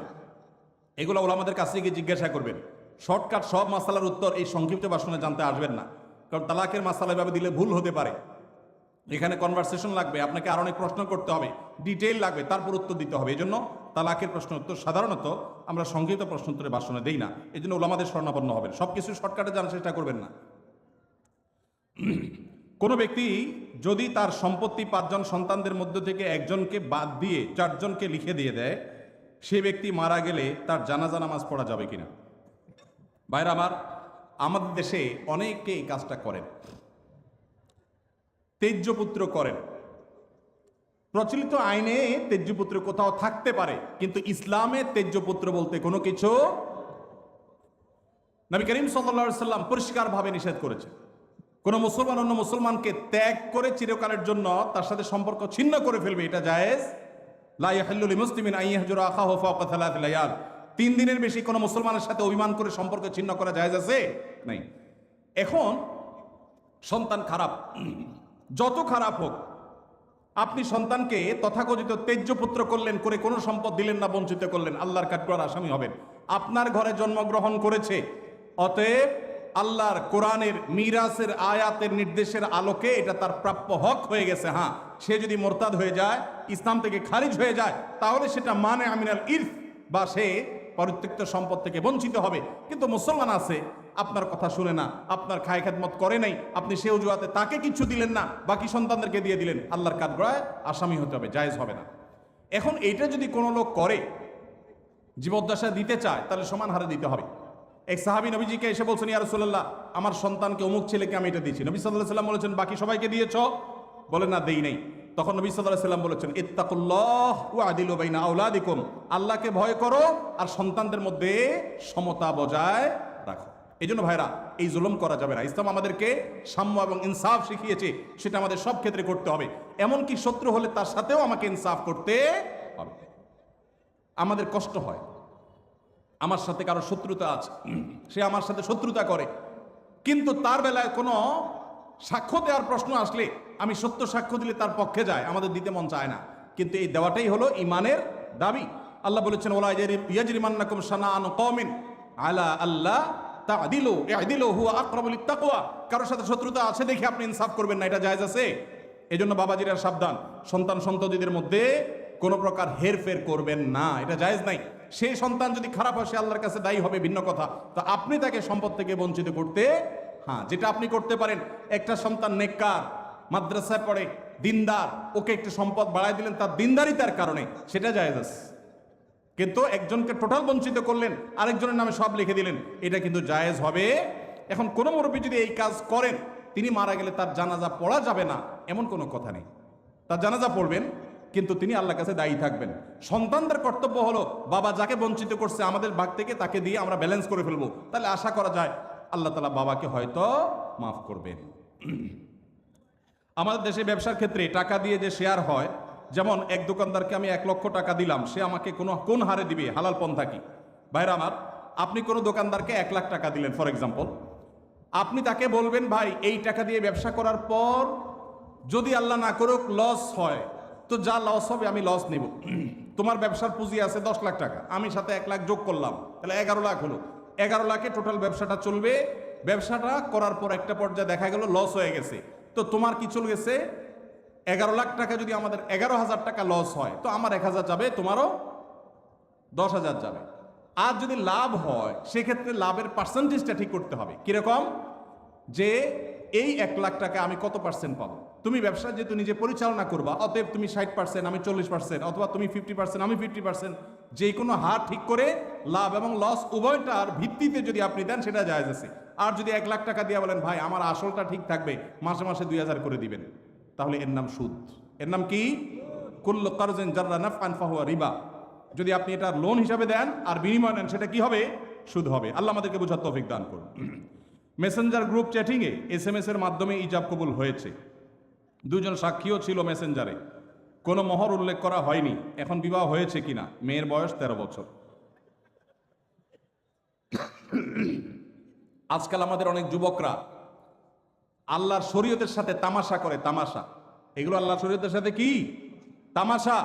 Speaker 1: এগুলো ওলামাদের কাছে গিয়ে জিজ্ঞাসা করবেন। শর্টকাট সব মাসালার উত্তর এই সংক্ষিপ্ত ভাষণে জানতে আসবেন না, কারণ তালাকের মাসালা এভাবে দিলে ভুল হতে পারে। এখানে কনভারসেশন লাগবে, আপনাকে আর অনেক প্রশ্ন করতে হবে, ডিটেইল লাগবে, তারপর উত্তর দিতে হবে। এই জন্য তালাকের প্রশ্ন উত্তর সাধারণত আমরা সংক্ষিপ্ত প্রশ্ন উত্তরে ভাষণে দেই না। এই জন্য ওলামাদের শরণাপন্ন হবেন, সবকিছু শর্টকাটে জানার চেষ্টা করবেন না। কোনো ব্যক্তি যদি তার সম্পত্তি 5 জন সন্তানদের মধ্য থেকে একজনকে বাদ দিয়ে 4 জনকে লিখে দিয়ে দেয়, সে ব্যক্তি মারা গেলে তার জানাজা নামাজ পড়া যাবে কিনা? ভাইরা আমার, আমাদের দেশে অনেকে এই কাজটা করেন, তেজ্যপুত্র করেন। প্রচলিত আইনে তেজ্যপুত্র কোথাও থাকতে পারে, কিন্তু ইসলামে তেজ্যপুত্র বলতে কোনো কিছু নবী করিম সাল্লাল্লাহু আলাইহি ওয়াসাল্লাম পরিষ্কারভাবে নিষেধ করেছেন। কোনো মুসলমান অন্য মুসলমানকে ত্যাগ করে চিরকালের জন্য তার সাথে সম্পর্ক ছিন্ন করে ফেলবে, এটা জায়েজ। লা ইয়াহিল্লু লিমুসলিমিন আন ইয়াহজুরা আখাহু ফাওকা সালাসি লায়াল। 3 দিনের বেশি কোনো মুসলমানের সাথে অভিমান করে সম্পর্ক ছিন্ন করা জায়েজ আছে? নাই। এখন সন্তান খারাপ, যত খারাপ হোক, আপনি সন্তানকে তথাকথিত তেজ্য পুত্র করলেন, করে কোনো সম্পদ দিলেন না, বঞ্চিত করলেন, আল্লাহর কাঠগড়ার আসামি হবেন। আপনার ঘরে জন্মগ্রহণ করেছে, অতএব আল্লাহর কোরআনের মিরাসের আয়াতের নির্দেশের আলোকে এটা তার প্রাপ্য হক হয়ে গেছে। হ্যাঁ, সে যদি মোরতাদ হয়ে যায়, ইসলাম থেকে খারিজ হয়ে যায়, তাহলে সেটা মানে আমিনাল ইরফ, বা সে পরিত্যক্ত সম্পদ থেকে বঞ্চিত হবে। কিন্তু মুসলমান আছে, আপনার কথা শুনে না, আপনার খায় খেদমত করে নাই, আপনি সে অজুহাতে তাকে কিছু দিলেন না, বাকি সন্তানদেরকে দিয়ে দিলেন, আল্লাহর কাঠগড়ায় আসামি হতে হবে, জায়েজ হবে না। এখন এইটা যদি কোনো লোক করে, জীবদ্দশা দিতে চায়, তাহলে সমান হারে দিতে হবে। এক সাহাবী নবীজিকে এসে বলছেন, ইয়া রাসূলুল্লাহ, আমার সন্তানকে অমুক ছেলেকে আমি এটা দিয়েছি। নবী সাল্লাল্লাহু আলাইহি ওয়াসাল্লাম বলেছেন, বাকি সবাইকে দিয়েছ? বলেন না, দেই নাই। তখন নবী সাল্লাল্লাহু আলাইহি ওয়াসাল্লাম বলেছেন, ইত্তাকুল্লাহ ওয়া আদিলু বাইনা আওলাদিকুম, আল্লাহকে ভয় করো আর সন্তানদের মধ্যে সমতা বজায় রাখো। এই জন্য ভাইরা, এই জুলুম করা যাবে না। ইসলাম আমাদেরকে সাম্য এবং ইনসাফ শিখিয়েছে, সেটা আমাদের সব ক্ষেত্রে করতে হবে। এমনকি শত্রু হলে তার সাথেও আমাকে ইনসাফ করতে হবে। আমাদের কষ্ট হয়, আমার সাথে কারো শত্রুতা আছে, সে আমার সাথে শত্রুতা করে, কিন্তু তার বেলায় কোনো সাক্ষ্য দেওয়ার প্রশ্ন আসলে আমি সত্য সাক্ষ্য দিলে তার পক্ষে যায়, আমাদের দিতে মন চায় না। কিন্তু এই দেওয়াটাই হলো ইমানের দাবি। আল্লাহ বলেছেন, ওয়ালা ইয়াজরিমান্নাকুম শানাআনু কওমিন আলা আল্লাহ তা'দিলু ই'দিলু হুয়া আকরাবু লিত-তাকওয়া। কারোর সাথে শত্রুতা আছে দেখে আপনি ইনসাফ করবেন না, এটা জায়েজ আছে? এজন্য বাবাজিরা সাবধান, সন্তান সন্ততিদের মধ্যে কোনো প্রকার হেরফের করবেন না, এটা জায়েজ নাই। সেই সন্তান যদি খারাপ হয়, সে আল্লাহর কাছে দায়ী হবে, ভিন্ন কথা। তো আপনি তাকে সম্পদ থেকে বঞ্চিত করতে, হ্যাঁ, যেটা আপনি করতে পারেন, একটা সন্তান নেককার, মাদ্রাসায় পড়ে, দিনদার, ওকে একটু সম্পদ বাড়াই দিলেন তার দিনদারিতার কারণে, সেটা জায়েজ আছে। কিন্তু একজনকে টোটাল বঞ্চিত করলেন, আরেকজনের নামে সব লিখে দিলেন, এটা কিন্তু জায়েজ হবে। এখন কোনো মুরব্বী যদি এই কাজ করেন, তিনি মারা গেলে তার জানাজা পড়া যাবে না, এমন কোনো কথা নেই। তার জানাজা পড়বেন, কিন্তু তিনি আল্লাহর কাছে দায়ী থাকবেন। সন্তানদের কর্তব্য হলো, বাবা যাকে বঞ্চিত করছে আমাদের ভাগ থেকে তাকে দিয়ে আমরা ব্যালেন্স করে ফেলবো, তাহলে আশা করা যায় আল্লাহ তাআলা বাবাকে হয়তো মাফ করবেন। আমাদের দেশে ব্যবসার ক্ষেত্রে টাকা দিয়ে যে শেয়ার হয়, যেমন এক দোকানদারকে আমি 1 লক্ষ টাকা দিলাম, সে আমাকে কোন হারে দিবে, হালাল পন্থা কি? ভাইরা আমার, আপনি কোনো দোকানদারকে 1 লাখ টাকা দিলেন ফর এক্সাম্পল, আপনি তাকে বলবেন, ভাই এই টাকা দিয়ে ব্যবসা করার পর যদি আল্লাহ না করুক লস হয়, তো যা লস হবে আমি লস নিব। তোমার ব্যবসার পুঁজি আছে 10 লাখ টাকা, আমি সাথে 1 লাখ যোগ করলাম, তাহলে 11 লাখ হলো। 11 লাখে টোটাল ব্যবসাটা চলবে। ব্যবসাটা করার পর একটা পর্যায়ে দেখা গেল লস হয়ে গেছে, তো তোমার কি চলে গেছে 11 লাখ টাকা। যদি আমাদের 11,000 টাকা লস হয়, তো আমার 1,000 যাবে, তোমারও 10,000 যাবে। আর যদি লাভ হয়, সেক্ষেত্রে লাভের পার্সেন্টেজটা ঠিক করতে হবে। কিরকম? যে এই 1 লাখ টাকা আমি কত পার্সেন্ট পাবো? তুমি ব্যবসা যেহেতু নিজে পরিচালনা করবা, অতএব তুমি 60%, আমি 40%, অথবা তুমি 50%, আমি 50%, যে কোনো হার ঠিক করে লাভ এবং লস উভয়টার ভিত্তিতে যদি আপনি দেন, সেটা জায়েজ আছে। আর যদি 1 লাখ টাকা দিয়ে বলেন, ভাই আমার আসলটা ঠিক থাকবে, মাসে মাসে 2,000 করে দিবেন, তাহলে এর নাম সুদ। এর নাম কি? কুল্লু কারজিন জাররা নাফআন ফাহুয়া রিবা। যদি আপনি এটা লোন হিসাবে দেন আর বিনিময় নেন, সেটা কি হবে? সুদ হবে। আল্লাহ আমাদেরকে বোঝার তৌফিক দান করুন। মেসেঞ্জার গ্রুপ চ্যাটিংয়ে SMS এর মাধ্যমে ইজাব কবুল হয়েছে। 2 জন সাক্ষীও ছিল মেসেঞ্জারে, কোনো মোহর উল্লেখ করা হয়নি। এখন বিবাহ হয়েছে কিনা? মেয়ের বয়স 13 বছর। আজকাল আমাদের অনেক যুবকরা আল্লাহর শরীয়তের সাথে তামাশা করে। তামাশা, এগুলো আল্লাহর শরীয়তের সাথে কি তামাশা?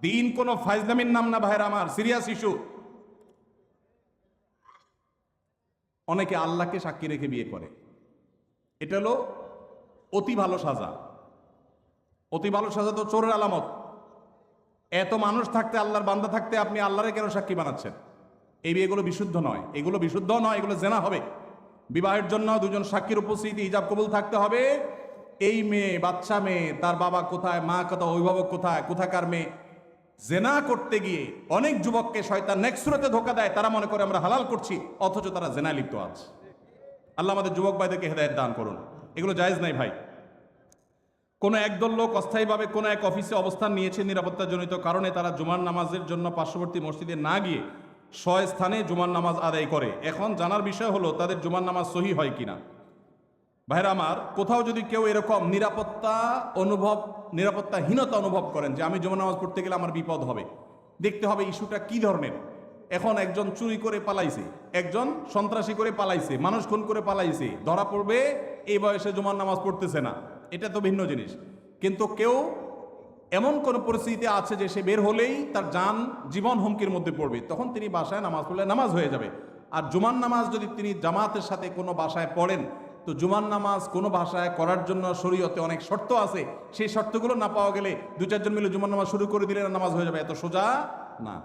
Speaker 1: দিন কোনো ফাইজলামির নাম না ভাইরা আমার, সিরিয়াস ইস্যু। অনেকে আল্লাহকে সাক্ষী রেখে বিয়ে করে, এটা হলো অতি ভালো সাজা। অতি ভালো সাজা তো চোরের আলামত। এত মানুষ থাকতে, আল্লাহর বান্দা থাকতে, আপনি আল্লাহরে কেন সাক্ষী বানাচ্ছেন? এই বিয়েগুলো বিশুদ্ধ নয়, এগুলো বিশুদ্ধ নয়, এগুলো জেনা হবে। বিবাহের জন্য 2 জন সাক্ষীর উপস্থিতি, ইজাব কবুল থাকতে হবে। এই মেয়ে, বাচ্চা মেয়ে, তার বাবা কোথায়, মা কোথায়, অভিভাবক কোথায়, কোথাকার মেয়ে, জেনা করতে গিয়ে অনেক যুবককে শয়তান নেক্সট সুরতে ধোঁকা দেয়। তারা মনে করে আমরা হালাল করছি, অথচ তারা জেনায় লিপ্ত আছে। আল্লাহ আমাদের যুবক ভাইদেরকে হেদায়েত দান করুন। এগুলো জায়েজ নাই ভাই। কোনো একদল লোক অস্থায়ীভাবে কোনো এক অফিসে অবস্থান নিয়েছে, নিরাপত্তাজনিত কারণে তারা জুমার নামাজের জন্য পার্শ্ববর্তী মসজিদে না গিয়ে স্বস্থানে জুমার নামাজ আদায় করে। এখন জানার বিষয় হলো তাদের জুমার নামাজ সহি হয় কিনা। ভাইরা আমার, কোথাও যদি কেউ এরকম নিরাপত্তাহীনতা অনুভব করেন যে আমি জুমার নামাজ পড়তে গেলে আমার বিপদ হবে, দেখতে হবে ইস্যুটা কি ধরনের। এখন একজন চুরি করে পালাইছে, একজন সন্ত্রাসী করে পালাইছে, মানুষ খুন করে পালাইছে, ধরা পড়বে এই বয়সে জুমার নামাজ পড়তেছে না, এটা তো ভিন্ন জিনিস। কিন্তু কেউ এমন কোন পরিস্থিতিতে আছে যে সে বের হলেই তার জীবন হুমকির মধ্যে পড়বে, তখন তিনি বাসায় নামাজ পড়লে নামাজ হয়ে যাবে। আর জুমার নামাজ যদি তিনি জামাতের সাথে কোনো বাসায় পড়েন, তো জুমার নামাজ কোনো ভাষায় করার জন্য শরীয়তে অনেক শর্ত আছে, সেই শর্তগুলো না পাওয়া গেলে দু চারজন মিলে জুমার নামাজ শুরু করে দিলে নামাজ হয়ে যাবে, এত সোজা না।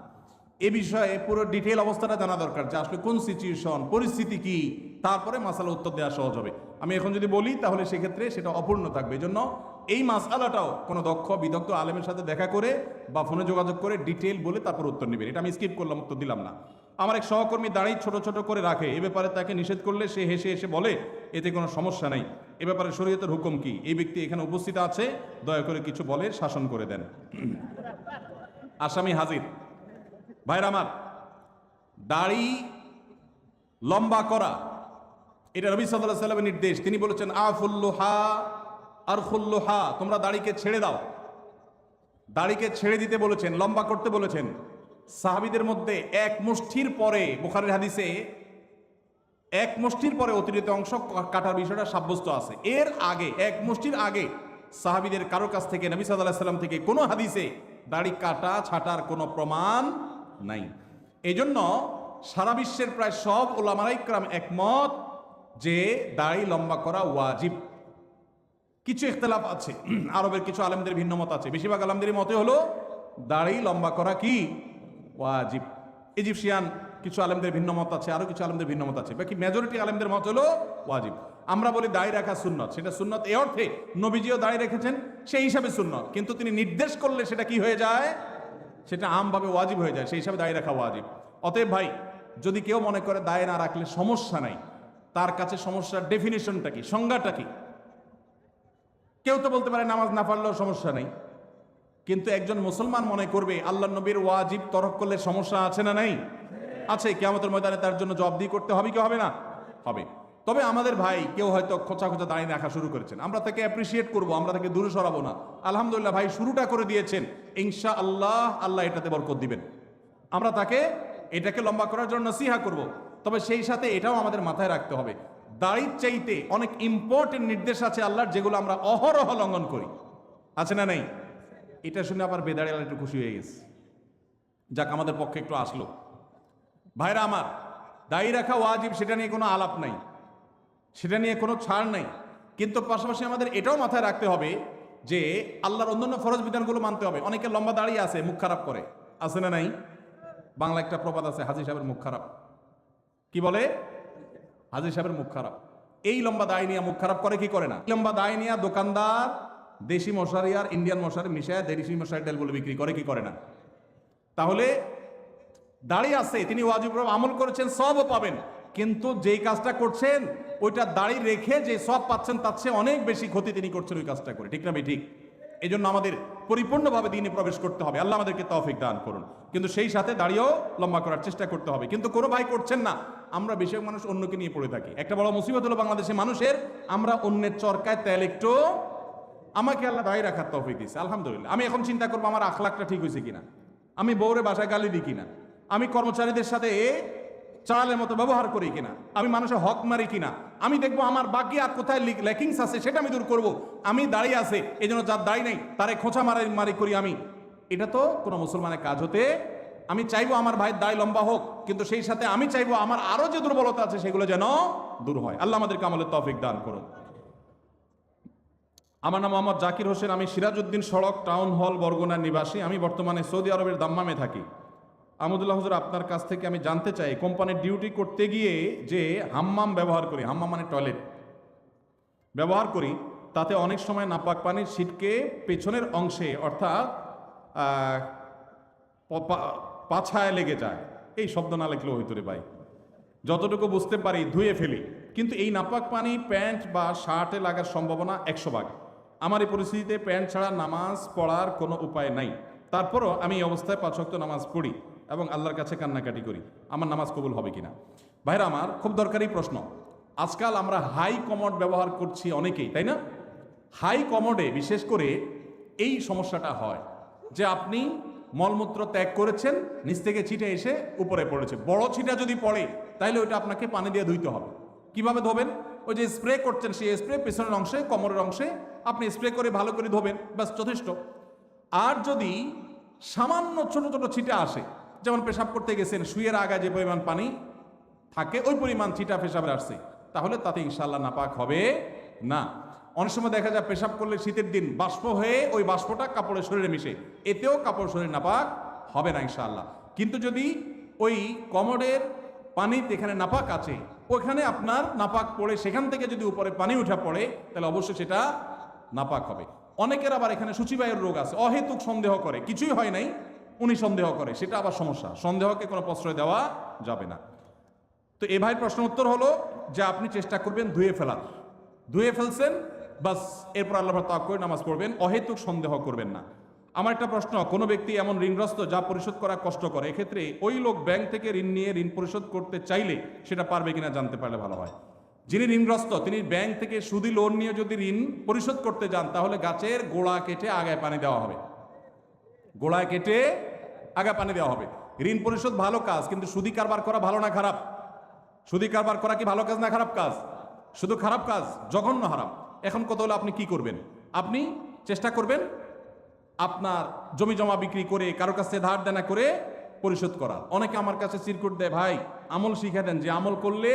Speaker 1: এ বিষয়ে পুরো ডিটেইল অবস্থাটা জানা দরকার যে আসলে কোন সিচুয়েশন, পরিস্থিতি কি, তারপরে মাসালা উত্তর দেওয়া সহজ হবে। আমি এখন যদি বলি তাহলে সেক্ষেত্রে সেটা অপূর্ণ থাকবে। এই জন্য এই মাসালাটাও কোনো দক্ষ বিদগ্ধ আলেমের সাথে দেখা করে বা ফোনে যোগাযোগ করে ডিটেইল বলে তারপর উত্তর নেবেন। এটা আমি স্কিপ করলাম, উত্তর দিলাম না। আমার এক সহকর্মী দাঁড়িয়ে ছোট ছোট করে রাখে, এ ব্যাপারে তাকে নিষেধ করলে সে হেসে হেসে বলে এতে কোনো সমস্যা নেই, এ ব্যাপারে শরীয়তের হুকুম কি? এই ব্যক্তি এখানে উপস্থিত আছে, দয়া করে কিছু বলে শাসন করে দেন। আসামি হাজির। ভাইরা আমার, দাড়ি লম্বা করা এটা নবী সাল্লাল্লাহু আলাইহি ওয়াসাল্লামের নির্দেশ। তিনি বলেছেন আফুল্লুহা আরখুল্লুহা, তোমরা দাড়িকে ছেড়ে দাও। দাড়িকে ছেড়ে দিতে বলেছেন, লম্বা করতে বলেছেন। সাহাবীদের মধ্যে এক মুষ্টির পরে, বুখারীর হাদিসে এক মুষ্টির পরে অতিরিক্ত অংশ কাটার বিষয়টা সাব্যস্ত আছে। এর আগে এক মুষ্টির আগে সাহাবীদের কারো কাছ থেকে, নবী সাল্লাল্লাহু আলাইহি ওয়াসাল্লাম থেকে কোনো হাদিসে দাড়ি কাটা ছাটার কোনো প্রমাণ নাই। এই জন্য সারা বিশ্বের প্রায় সব উলামায়ে ইকরাম একমত যে দাড়ি লম্বা করা ওয়াজিব। কিছু ইখতিলাফ আছে, আরবের কিছু আলেমদের ভিন্ন মত আছে। বেশিরভাগ আলেমদের মতে হলো দাড়ি লম্বা করা কি ওয়াজিব। ইজিপশিয়ান কিছু আলেমদের ভিন্ন মত আছে, আরো কিছু আলেমদের ভিন্ন মত আছে, বাকি মেজরিটি আলেমদের মত হলো ওয়াজিব। আমরা বলি দাড়ি রাখা সুন্নত, সেটা সুন্নত এই অর্থে নবীজিও দাড়ি রেখেছেন, সেই হিসাবে সুন্নত। কিন্তু তিনি নির্দেশ করলে সেটা কি হয়ে যায়? সেটা আমভাবে ওয়াজিব হয়ে যায়, সেই হিসাবে দাড়ি রাখা ওয়াজিব। অতএব ভাই, যদি কেউ মনে করে দাড়ি না রাখলে সমস্যা নাই, তার কাছে সমস্যার ডেফিনিশনটা কি, সংজ্ঞাটা কি? কেউ তো বলতে পারে নামাজ না পড়লেও সমস্যা নেই, কিন্তু একজন মুসলমান মনে করবে আল্লাহ নবীর ওয়াজিব তরক করলে সমস্যা আছে না নাই? আছে। কিয়ামতের ময়দানে তার জন্য জবাবদিহি করতে হবে কি হবে না? হবে। তবে আমাদের ভাই কেউ হয়তো খোঁচা খোঁচা দাঁড়িয়ে রাখা শুরু করেছেন, আমরা তাকে অ্যাপ্রিসিয়েট করব, আমরা তাকে দূরে সরাবো না। আলহামদুলিল্লাহ ভাই শুরুটা করে দিয়েছেন, ইনশাআল্লাহ আল্লাহ এটাতে বরকত দিবেন। আমরা তাকে এটাকে লম্বা করার জন্য নসিহা করব। তবে সেই সাথে এটাও আমাদের মাথায় রাখতে হবে, দাড়ির চাইতে অনেক ইম্পর্টেন্ট নির্দেশ আছে আল্লাহর, যেগুলো আমরা অহরহ লঙ্ঘন করি। আছে না নেই? এটা শুনে আবার বেদাড়ি আল্লাহ একটু খুশি হয়ে গেছে, যাক আমাদের পক্ষে একটু আসলো। ভাইরা আমার, দাড়ি রাখা ওয়াজিব, সেটা নিয়ে কোনো আলাপ নাই, সেটা নিয়ে কোনো ছাড় নাই। কিন্তু পাশাপাশি আমাদের এটাও মাথায় রাখতে হবে যে আল্লাহর অন্যান্য ফরজ বিধানগুলো মানতে হবে। অনেকে লম্বা দাড়ি আছে, মুখ খারাপ করে, আছে না নাই? বাংলা একটা প্রবাদ আছে, হাজী সাহেবের মুখ খারাপ। কি বলে? হাজী সাহেবের মুখ খারাপ। এই লম্বা দাড়ি নিয়ে মুখ খারাপ করে কি করে না? লম্বা দাড়ি নিয়ে দোকানদার দেশি মশারি আর ইন্ডিয়ান মশারি মিশায় দেশি মশারি তেলগুলো বিক্রি করে কি করে না? তাহলে দাড়ি আছে, তিনি ওয়াজিব আমল করেছেন, সবও পাবেন, কিন্তু যেই কাজটা করছেন ওইটা দাড়ি রেখে যে সব পাচ্ছেন তার চেয়ে অনেক বেশি ক্ষতি তিনি করছেন ওই কাজটা করে। ঠিক না ঠিক? এই জন্য আমাদের পরিপূর্ণভাবে দিনে প্রবেশ করতে হবে, আল্লাহ আমাদেরকে তৌফিক দান করুন। কিন্তু সেই সাথে দাড়িও লম্বা করার চেষ্টা করতে হবে। কিন্তু কোনো ভাই করছেন না, আমরা বেশিরভাগ মানুষ অন্যকে নিয়ে পড়ে থাকি। একটা বড় মুসিবত হলো বাংলাদেশের মানুষের, আমরা অন্যের চরকায় তেল একটু, আমাকে আল্লাহ দাড়ি রাখার তৌফিক দিয়েছে আলহামদুলিল্লাহ। আমি এখন চিন্তা করবো আমার আখলাকটা ঠিক হয়েছে কিনা, আমি বউরে বাসায় গালি দিই কিনা, আমি কর্মচারীদের সাথে চালের মতো ব্যবহার করি কিনা, আমি মানুষের হক মারি কিনা, আমি দেখবো আমার বাকি আর কোথায় ল্যাকিংস আছে সেটা আমি দূর করবো। আমি দাঁড়িয়ে আছে, এই জন্য যার দাড়ি নেই তারে খোঁচা মারি করি আমি, এটা তো কোনো মুসলমানের কাজ হতে। আমি চাইবো আমার ভাইয়ের দাড়ি লম্বা হোক, কিন্তু সেই সাথে আমি চাইবো আমার আরো যে দুর্বলতা আছে সেগুলো যেন দূর হয়। আল্লাহ আমাদেরকে আমলের তৌফিক দান করুন। আমার নাম মোহাম্মদ জাকির হোসেন, আমি সিরাজউদ্দিন সড়ক টাউন হল বরগুনার নিবাসী। আমি বর্তমানে সৌদি আরবের দাম্মামে থাকি। আহমদুল্লাহ হুজুর, আপনার কাছ থেকে আমি জানতে চাই, কোম্পানির ডিউটি করতে গিয়ে যে হাম্মাম ব্যবহার করি, হাম্মাম মানে টয়লেট ব্যবহার করি, তাতে অনেক সময় নাপাক পানির ছিটকে পেছনের অংশে অর্থাৎ পাছায় লেগে যায়। এই শব্দ না লেখলেও হইতো রে ভাই, যতটুকু বুঝতে পারি ধুয়ে ফেলি, কিন্তু এই নাপাক পানি প্যান্ট বা শার্টে লাগার সম্ভাবনা 100 ভাগ। আমার এই পরিস্থিতিতে প্যান্ট ছাড়া নামাজ পড়ার কোনো উপায় নাই, তারপরও আমি এই অবস্থায় 5 ওয়াক্ত নামাজ পড়ি এবং আল্লাহর কাছে কান্নাকাটি করি, আমার নামাজ কবুল হবে কিনা? ভাইরা আমার, খুব দরকারি প্রশ্ন। আজকাল আমরা হাই কমোড ব্যবহার করছি অনেকেই, তাই না? হাই কমোডে বিশেষ করে এই সমস্যাটা হয় যে আপনি মলমূত্র ত্যাগ করেছেন, নিচ থেকে ছিটে এসে উপরে পড়েছে। বড় ছিটা যদি পড়ে তাহলে ওইটা আপনাকে পানি দিয়ে ধুইতে হবে। কিভাবে ধোবেন? ওই যে স্প্রে করছেন, সেই স্প্রে পেছনের অংশে, কোমরের অংশে আপনি স্প্রে করে ভালো করে ধোবেন, ব্যাস যথেষ্ট। আর যদি সামান্য ছোট ছোট ছিটা আসে, যেমন পেশাব করতে গেছেন, শুয়ের আগায় যে পরিমাণ পানি থাকে ওই পরিমাণ ছিটা পেশাবে আসছে, তাহলে তাতে ইনশাআল্লাহ নাপাক হবে না। অনেক সময় দেখা যায় পেশাব করলে শীতের দিন বাষ্প হয়ে ওই বাষ্পটা কাপড়ের শরীরে মিশে, এতেও কাপড় শরীর নাপাক হবে না ইনশাআল্লাহ। কিন্তু যদি ওই কমোডের পানিতে এখানে নাপাক আছে, ওখানে আপনার নাপাক পড়ে সেখান থেকে যদি উপরে পানি উঠা পড়ে, তাহলে অবশ্যই সেটা নাপাক হবে। অনেকের আবার এখানে সূচিবায়ুর রোগ আছে, অহেতুক সন্দেহ করে, কিছুই হয় নাই উনি সন্দেহ করে, সেটা আবার সমস্যা। সন্দেহকে কোনো প্রশ্রয় দেওয়া যাবে না। তো এ ভাই প্রশ্ন উত্তর হলো যে আপনি চেষ্টা করবেন ধুয়ে ফেলার, ধুয়ে ফেলছেন বাস, এরপর আল্লাহ তাওয়াক্কুল করে নামাজ পড়বেন, অহেতুক সন্দেহ করবেন না। আমার একটা প্রশ্ন, কোনো ব্যক্তি এমন ঋণগ্রস্ত যা পরিশোধ করা কষ্টকর, এক্ষেত্রে ওই লোক ব্যাংক থেকে ঋণ নিয়ে ঋণ পরিশোধ করতে চাইলে সেটা পারবে কিনা জানতে পারলে ভালো হয়। যিনি ঋণগ্রস্ত তিনি ব্যাংক থেকে সুদি লোন নিয়ে যদি ঋণ পরিশোধ করতে যান, তাহলে গাছের গোড়া কেটে আগায় পানি দেওয়া হবে, গোড়ায় কেটে আগে পানি দেওয়া হবে। ঋণ পরিশোধ ভালো কাজ, কিন্তু সুদি কারবার করা ভালো না খারাপ? সুদি কারবার করা কি ভালো কাজ না খারাপ কাজ? শুধু খারাপ কাজ, জঘন্য হারাম। এখন কত হলে আপনি কি করবেন? আপনি চেষ্টা করবেন আপনার জমি জমা বিক্রি করে কারো কাছে ধার দেনা করে পরিশোধ করার। অনেকে আমার কাছে চিরকুট দেয়, ভাই আমল শিখে দেন, যে আমল করলে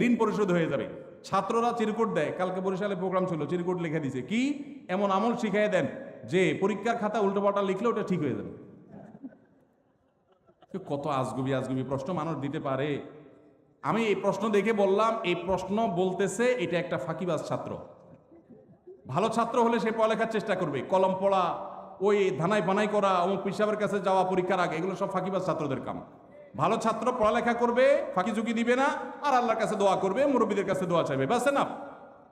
Speaker 1: ঋণ পরিশোধ হয়ে যাবে। ছাত্ররা চিরকুট দেয়, কালকে বরিশালে প্রোগ্রাম ছিল, চিরকুট লিখে দিছে, কি এমন আমল শিখাই দেন যে পরীক্ষার খাতা উল্টোপাল্টা লিখলে ওটা ঠিক হয়ে যাবে। কত আজগুবি আজগুবি প্রশ্ন মানুষ দিতে পারে। আমি এই প্রশ্ন দেখে বললাম, এই প্রশ্ন বলতেছে এটা একটা ফাঁকিবাজ ছাত্র। ভালো ছাত্র হলে সে পড়ালেখার চেষ্টা করবে, কলম পড়া, ওই ধানাই বানাই করা, অমুক পিসাবের কাছে যাওয়া পরীক্ষার আগে, এগুলো সব ফাঁকিবাজ ছাত্রদের কাম। ভালো ছাত্র পড়ালেখা করবে, ফাঁকি ঝুঁকি দিবে না, আর আল্লাহর কাছে দোয়া করবে, মুরব্বীদের কাছে দোয়া চাইবে, ব্যাস না।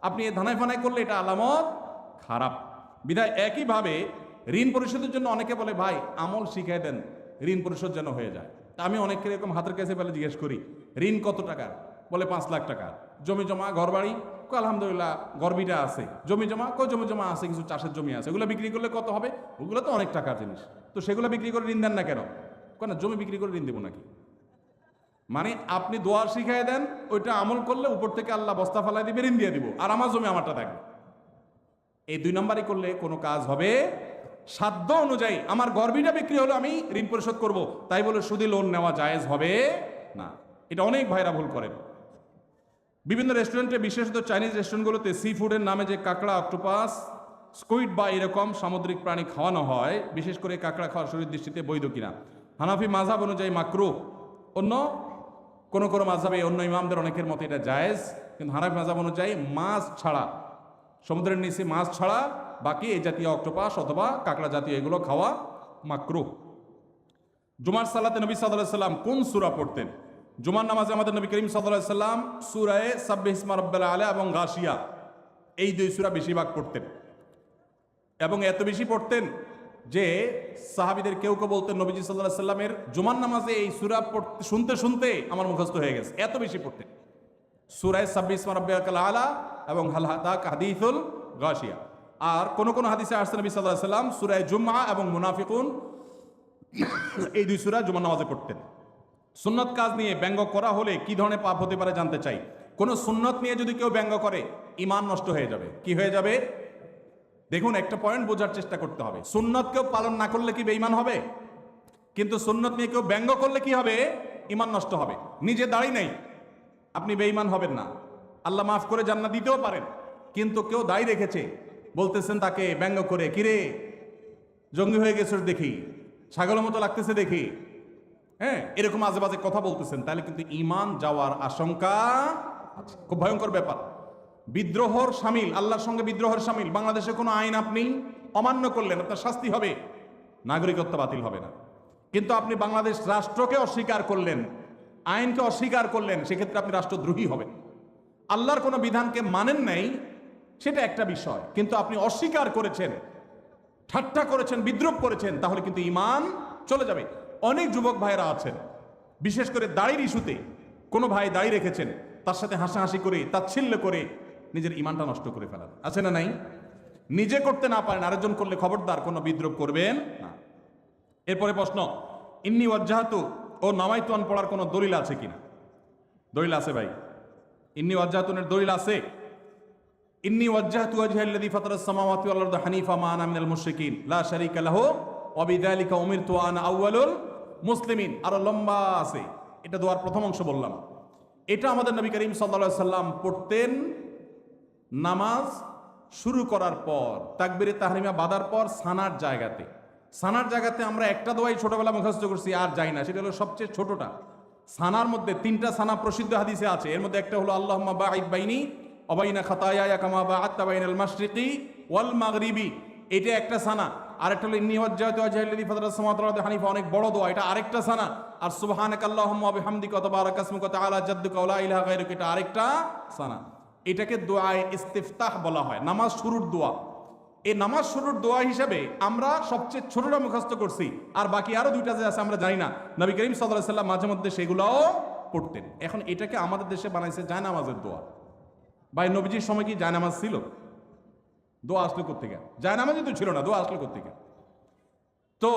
Speaker 1: আপনি এই ধানাই ফানাই করলে এটা আলামত খারাপ। বিধায় একইভাবে ঋণ পরিশোধের জন্য অনেকে বলে, ভাই আমল শিখাই দেন ঋণ পরিশোধ যেন হয়ে যায়। আমি অনেককে এরকম হাতের কাছে পেলে জিজ্ঞেস করি, ঋণ কত টাকা? বলে 5 লাখ টাকা। জমি জমা ঘর বাড়ি? আলহামদুলিল্লাহ গর্বিটা আছে। জমি জমা? জমি জমা আছে, কিছু চাষের জমি আছে, ওগুলো বিক্রি করলে কত হবে? ওগুলো তো অনেক টাকার জিনিস, তো সেগুলো বিক্রি করে ঋণ দেন না কেন? না জমি বিক্রি করে ঋণ দেবো নাকি? মানে আপনি দোয়া শিখাই দেন, ওইটা আমল করলে উপর থেকে আল্লাহ বস্তা ফালাই দিবে, ঋণ দিয়ে দিব, আর আমার জমি আমারটা থাকবে। এই 2 নম্বরই করলে কোনো কাজ হবে? সাধ্য অনুযায়ী আমার গর্বিটা বিক্রি হলো, আমি ঋণ পরিশোধ করব, তাই বলে সুদী লোন নেওয়া জায়েজ হবে না। এটা অনেক ভাইরা ভুল করেন। বিভিন্ন রেস্টুরেন্টে, বিশেষত চাইনিজ রেস্টুরেন্টগুলোতে সি ফুডের নামে যে কাঁকড়া, অক্টোপাস, স্কুইড বা এরকম সামুদ্রিক প্রাণী খাওয়ানো হয়, বিশেষ করে কাঁকড়া খাওয়া শরীর দৃষ্টিতে বৈধ কিনা? হানাফি মাযহাব অনুযায়ী মাকরুহ, অন্য কোন কোন মাযহাবে, অন্য ইমামদের অনেকের মতে এটা জায়েজ, কিন্তু হানাফি মাযহাব অনুযায়ী মাছ ছাড়া, সমুদ্রের নিচে মাছ ছাড়া বাকি এই জাতীয় অক্টোপাস অথবা কাঁকড়া জাতীয় এগুলো খাওয়া মাকরুহ। জুমার সালাতে নবী সাল্লাল্লাহু আলাইহি ওয়াসাল্লাম কোন সূরা পড়তেন? জুমার নামাজে আমাদের নবী করিম সাল্লাল্লাহু আলাইহি ওয়াসাল্লাম সূরায়ে সাব্বিহ ইসমা রাব্বিল আলা এবং গাশিয়া, এই 2 সূরা বেশিরভাগ পড়তেন, এবং এত বেশি পড়তেন যে সাহাবীদের কেউ কেউ বলতেন নবীজি সাল্লাল্লাহু আলাইহি ওয়াসাল্লামের জুমার নামাজে এই সূরা শুনতে শুনতে আমার মুখস্থ হয়ে গেছে, এত বেশি পড়তেন। সূরায়ে সাব্বিহ ইসমা রাব্বিল আলা এবং হাল আতাকা হাদিসুল গাশিয়া। আর কোন কোন হাদিসে আসছে নবী সাল্লাল্লাহু আলাইহি ওয়াসাল্লাম সূরায়ে জুমআ এবং মুনাফিকুন, এই 2 সূরা জুমার নামাজে পড়তেন। সুন্নত কাজ নিয়ে ব্যঙ্গ করা হলে কি ধরনের পাপ হতে পারে জানতে চাই। কোন সুন্নত নিয়ে যদি কেউ ব্যঙ্গ করে, ঈমান নষ্ট হয়ে যাবে। কি হয়ে যাবে? দেখুন, একটা পয়েন্ট বোঝার চেষ্টা করতে হবে। সুন্নত কেউ পালন না করলে কি বেঈমান হবে? কিন্তু সুন্নত নিয়ে কেউ ব্যঙ্গ করলে কি হবে? ঈমান নষ্ট হবে। নিজে দাড়ি নেই, আপনি বেঈমান হবেন না, আল্লাহ মাফ করে জান্নাত দিতেও পারেন। কিন্তু কেউ দাড়ি রেখেছে, বলতেছেন তাকে ব্যঙ্গ করে, কিরে জঙ্গি হয়ে গেছে দেখি, ছাগলের মতো লাগতেছে দেখি, হ্যাঁ, এরকম আজে বাজে কথা বলতেছেন, তাহলে কিন্তু ঈমান যাওয়ার আশঙ্কা আছে। খুব ভয়ঙ্কর ব্যাপার। বিদ্রোহর শামিল, আল্লাহর সঙ্গে বিদ্রোহের শামিল। বাংলাদেশে কোনো আইন আপনি অমান্য করলেন, আপনার শাস্তি হবে, নাগরিকত্ব বাতিল হবে না। কিন্তু আপনি বাংলাদেশ রাষ্ট্রকে অস্বীকার করলেন, আইনকে অস্বীকার করলেন, সেক্ষেত্রে আপনি রাষ্ট্রদ্রোহী হবেন। আল্লাহর কোনো বিধানকে মানেন নাই, সেটা একটা বিষয়, কিন্তু আপনি অস্বীকার করেছেন, ঠাট্টা করেছেন, বিদ্রোহ করেছেন, তাহলে কিন্তু ঈমান চলে যাবে। অনেক যুবক ভাইরা আছেন, বিশেষ করে দাড়ির ইস্যুতে, কোনো ভাই দাড়ি রেখেছেন, তার সাথে হাসাহাসি করে তাচ্ছিল্য করে নিজের ইমানটা নষ্ট করে ফেলার আছে না নাই? নিজে করতে না পারেন, আরেকজন করলে খবরদার কোনো বিদ্রোহ করবেন না। এরপরে প্রশ্ন, ইন্নি ওয়াজ্জাহাতু ও নামাইতুন পড়ার কোনো দলিল আছে কিনা? দলিল আছে ভাই, ইন্নি ওয়াজ্জাহাতুনের দলিল আছে। ইন্নি ওয়াজ্জাহতু ওয়াজহিয়াল্লাযী ফাতারাস সামাওয়াতি ওয়াল আরদা হানিফা মা আনা মিনাল মুশরিকিন লা শারীকা লাহু ওয়া বিযালিকা উমিরতু ওয়া আনা আউয়ালুল মুসলিমিন। আরো লম্বা আছে, এটা দোয়ার প্রথম অংশ বললাম। এটা আমাদের নবী করিম সাল্লাল্লাহু আলাইহি সাল্লাম পড়তেন নামাজ শুরু করার পর, তাকবীরে তাহরিমা বাঁধার পর সানার জায়গাতে। সানার জায়গাতে আমরা একটা দোয়াই ছোটবেলা মুখস্থ করছি, আর যাই না, সেটা হলো সবচেয়ে ছোটটা। সানার মধ্যে 3টা সানা প্রসিদ্ধ হাদিসে আছে, এর মধ্যে একটা হলো আল্লাহুম্মা বাঈদ বাইনি ওয়া বাইনা খাতায়ায়া কামা বা'আদতা বাইনাল মাশরিকি ওয়াল মাগরিবি, এটা একটা সানা। আরেকটা হলো ইন্নী ওয়াজ্জাহতু ওয়াজহিয়াল্লাযী ফাতারাস সামাওয়াতি ওয়াল আরদা হানিফা, অনেক বড় দোয়া, এটা আরেকটা সানা। আর সুবহানাকাল্লাহুম্মা ওয়া বিহামদিকা ওয়া তাবারাকা ইসমুকা ওয়া তাআলা জাদ্দুকা ওয়া লা ইলাহা গায়রুকা, এটা আরেকটা সানা। এটাকে দোয়ায়ে ইস্তিফতাহ বলা হয়, নামাজ শুরুর দোয়া। এই নামাজ শুরুর দোয়া হিসেবে আমরা সবচেয়ে ছোটটা মুখস্থ করছি, আর বাকি আরো 2টা যে আছে আমরা জানি না। নবী করিম সাল্লাল্লাহু আলাইহি সাল্লাম মাঝে মধ্যে সেগুলোও পড়তেন। এখন এটাকে আমাদের দেশে বানাইছে জায়নামাজের দোয়া। ভাই নবীজির সময় কি জায়নামাজ ছিল? দোয়া আসলো কোত্থেকে? জায়নামাজই তো ছিল না, দোয়া আসলো কোত্থেকে? তো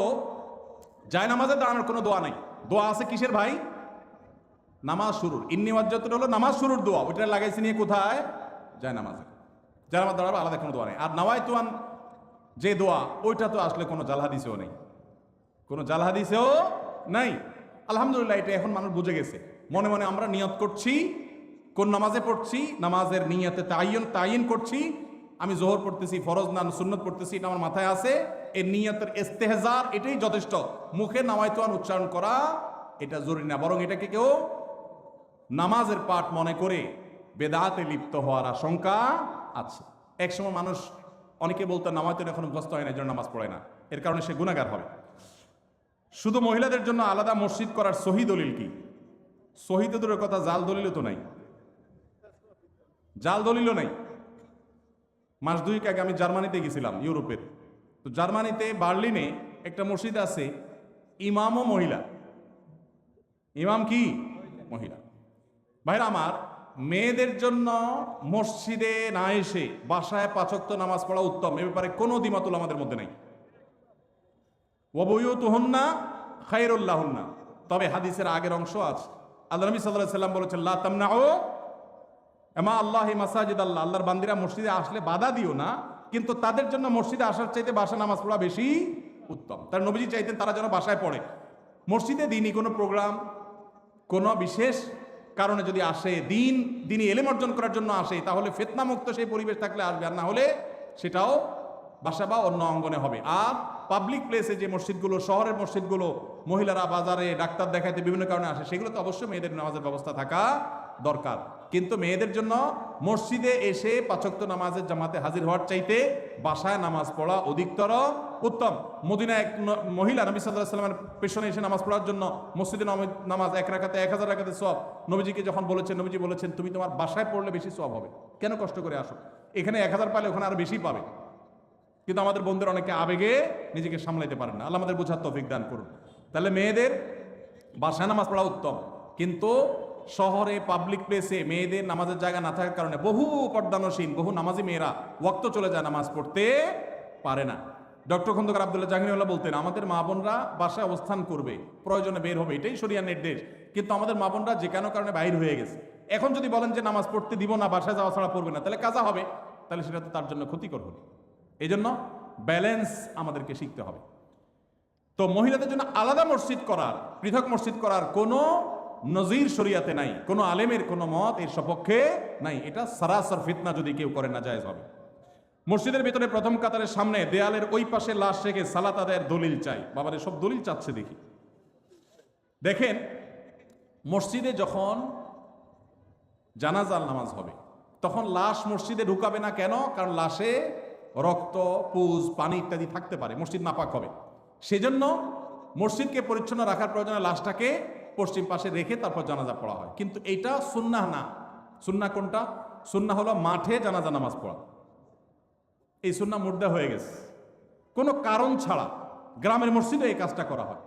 Speaker 1: জায়নামাজে দাঁড়ানোর কোনো দোয়া নাই। দোয়া আছে কিসের ভাই? নামাজ শুরুর। ইন্নী ওয়াজ্জাহতু হলো নামাজ শুরুর দোয়া, ওইটা লাগাইছে নিয়ে কোথায়? জায়নামাজে। জায়নামাজ দাঁড়াবো আলাদা কোনো দোয়া নেই। আর নাওয়াইতুন যে দোয়া, ওইটা তো আসলে কোনো জাল হাদিসেও নেই, কোনো জাল হাদিসেও নাই। আলহামদুলিল্লাহ, এটা এখন মানুষ বুঝে গেছে। মনে মনে আমরা নিয়ত করছি, কোন নামাজে পড়ছি, নামাজের নিয়তে তাইন করছি। আমি জোহর পড়তেছি, ফরজ না সুন্নত পড়তেছি, এটা আমার মাথায় আছে। এই নিয়তের ইস্তেহজার এটাই যথেষ্ট। মুখে নাওয়াইতুন উচ্চারণ করা এটা জরুরি না, বরং এটাকে কেউ নামাজের পাঠ মনে করে বেদাতে লিপ্ত হওয়ার আশঙ্কা আছে। একসময় মানুষ অনেকে বলতো নামাইতুন এখন মুখস্থ হয় না, এই জন্য নামাজ পড়ে না, এর কারণে সে গুনাহগার হবে। শুধু মহিলাদের জন্য আলাদা মসজিদ করার সহি দলিল কি? সহি তো দূরের কথা, জাল দলিলও তো নাই, জাল দলিলও নাই। মাস 2 আগে আমি জার্মানিতে গেছিলাম, ইউরোপের। তো জার্মানিতে বার্লিনে একটা মসজিদ আছে, ইমামও মহিলা। ইমাম কি? মহিলা। ভাইরা আমার, মেয়েদের জন্য মসজিদে না এসে বাসায় 5 ওয়াক্ত নামাজ পড়া উত্তম, এ ব্যাপারে কোনো দ্বিমত আমাদের মধ্যে নাই। ওয়া বুয়ুতুহুন্না খায়রুল লাহুন্না। তবে হাদিসের আগের অংশ আছে, আল্লাহ নবী সাল্লাল্লাহু আলাইহি সাল্লাম বলেছেন লা তামনাউ আমা আল্লাহি মাসাজিদ আল্লাহ, আল্লাহর বান্দিরা মসজিদে আসলে বাধা দিও না, কিন্তু তাদের জন্য মসজিদে আসার চাইতে বাসা নামাজ পড়া বেশি উত্তম। তার নবীজি চাইতেন তারা যেন বাসায় পড়ে। মসজিদে দিনই কোনো প্রোগ্রাম, কোনো বিশেষ কারণে যদি আসে, দিনই এলেম অর্জন করার জন্য আসে, তাহলে ফিতনামুক্ত সেই পরিবেশ থাকলে আসবে, আর না হলে সেটাও বাসা বা অন্য অঙ্গনে হবে। আর পাবলিক প্লেসে যে মসজিদগুলো, শহরের মসজিদগুলো, মহিলারা বাজারে ডাক্তার দেখাইতে বিভিন্ন কারণে আসে, সেগুলো তো অবশ্যই মেয়েদের নামাজের ব্যবস্থা থাকা দরকার। কিন্তু মেয়েদের জন্য মসজিদে এসে 5 ওয়াক্ত নামাজের জামাতে হাজির হওয়ার চাইতে বাসায় নামাজ পড়া অধিকতর উত্তম। মদিনায় এক মহিলা নবী সাল্লাল্লাহু আলাইহি ওয়াসাল্লামের পেছনে এসে নামাজ পড়ার জন্য, মসজিদে নামাজ 1 রাকাতে 1000 রাকাতের সওয়াব, নবীজিকে যখন বলেছেন, নবীজি বলেছেন তুমি তোমার বাসায় পড়লে বেশি সওয়াব হবে, কেন কষ্ট করে আসো? এখানে 1000 পালে ওখানে আরো বেশি পাবে। কিন্তু আমাদের বন্ধুরা অনেকে আবেগে নিজেকে সামলাইতে পারেন না, আল্লাহ আমাদের বোঝার তৌফিক দান করুন। তাহলে মেয়েদের বাসায় নামাজ পড়া উত্তম, কিন্তু শহরে পাবলিক প্লেসে মেয়েদের নামাজের জায়গা না থাকার কারণে বহু পর্দানসীন, বহু নামাজি মেয়েরা ওয়াক্ত চলে যায়, নামাজ পড়তে পারে না। ডক্টর খন্দকার আব্দুল্লাহ জাহাঙ্গীরউল্লাহ বলতেন, আমাদের মা বোনরা বাসায় অবস্থান করবে, প্রয়োজনে বের হবে, এটাই শরিয়ার নির্দেশ। কিন্তু আমাদের মা বোনরা যে কোনো কারণে বাইর হয়ে গেছে, এখন যদি বলেন যে নামাজ পড়তে দিব না, বাসায় যাওয়া ছাড়া পড়বে না, তাহলে কাজা হবে, তাহলে সেটা তো তার জন্য ক্ষতিকর হবে। এই জন্য ব্যালেন্স আমাদেরকে শিখতে হবে। তো মহিলাদের জন্য আলাদা মসজিদ করার, পৃথক মসজিদ করার কোনো নজির শরিয়াতে নাই, কোনো আলেমের কোনো মত এর সপক্ষে নাই। এটা সারাসার ফিতনা, যদি কেউ করে না জায়েজ হবে। মসজিদের ভিতরে প্রথম কাতারের সামনে দেয়ালের ওই পাশে লাশ রেখে সালাত আদায়ের দলিল চাই। বাবারে সব দলিল চাচ্ছে দেখি। দেখেন, মসজিদে যখন জানাজার নামাজ হবে তখন লাশ মসজিদে ঢুকাবে না, কেন? কারণ লাশে রক্ত, পুজ, পানি ইত্যাদি থাকতে পারে, মসজিদ নাপাক হবে। সেজন্য মসজিদকে পরিচ্ছন্ন রাখার প্রয়োজনে লাশটাকে পশ্চিম পাশে রেখে তারপর জানাজা পড়া হয়। কিন্তু এইটা সুন্নাহ না। সুন্নাহ কোনটা? সুন্নাহ হলো মাঠে জানাজা নামাজ পড়া। এই সুন্নাহ মুর্দা হয়ে গেছে। কোনো কারণ ছাড়া গ্রামের মসজিদে এই কাজটা করা হয়।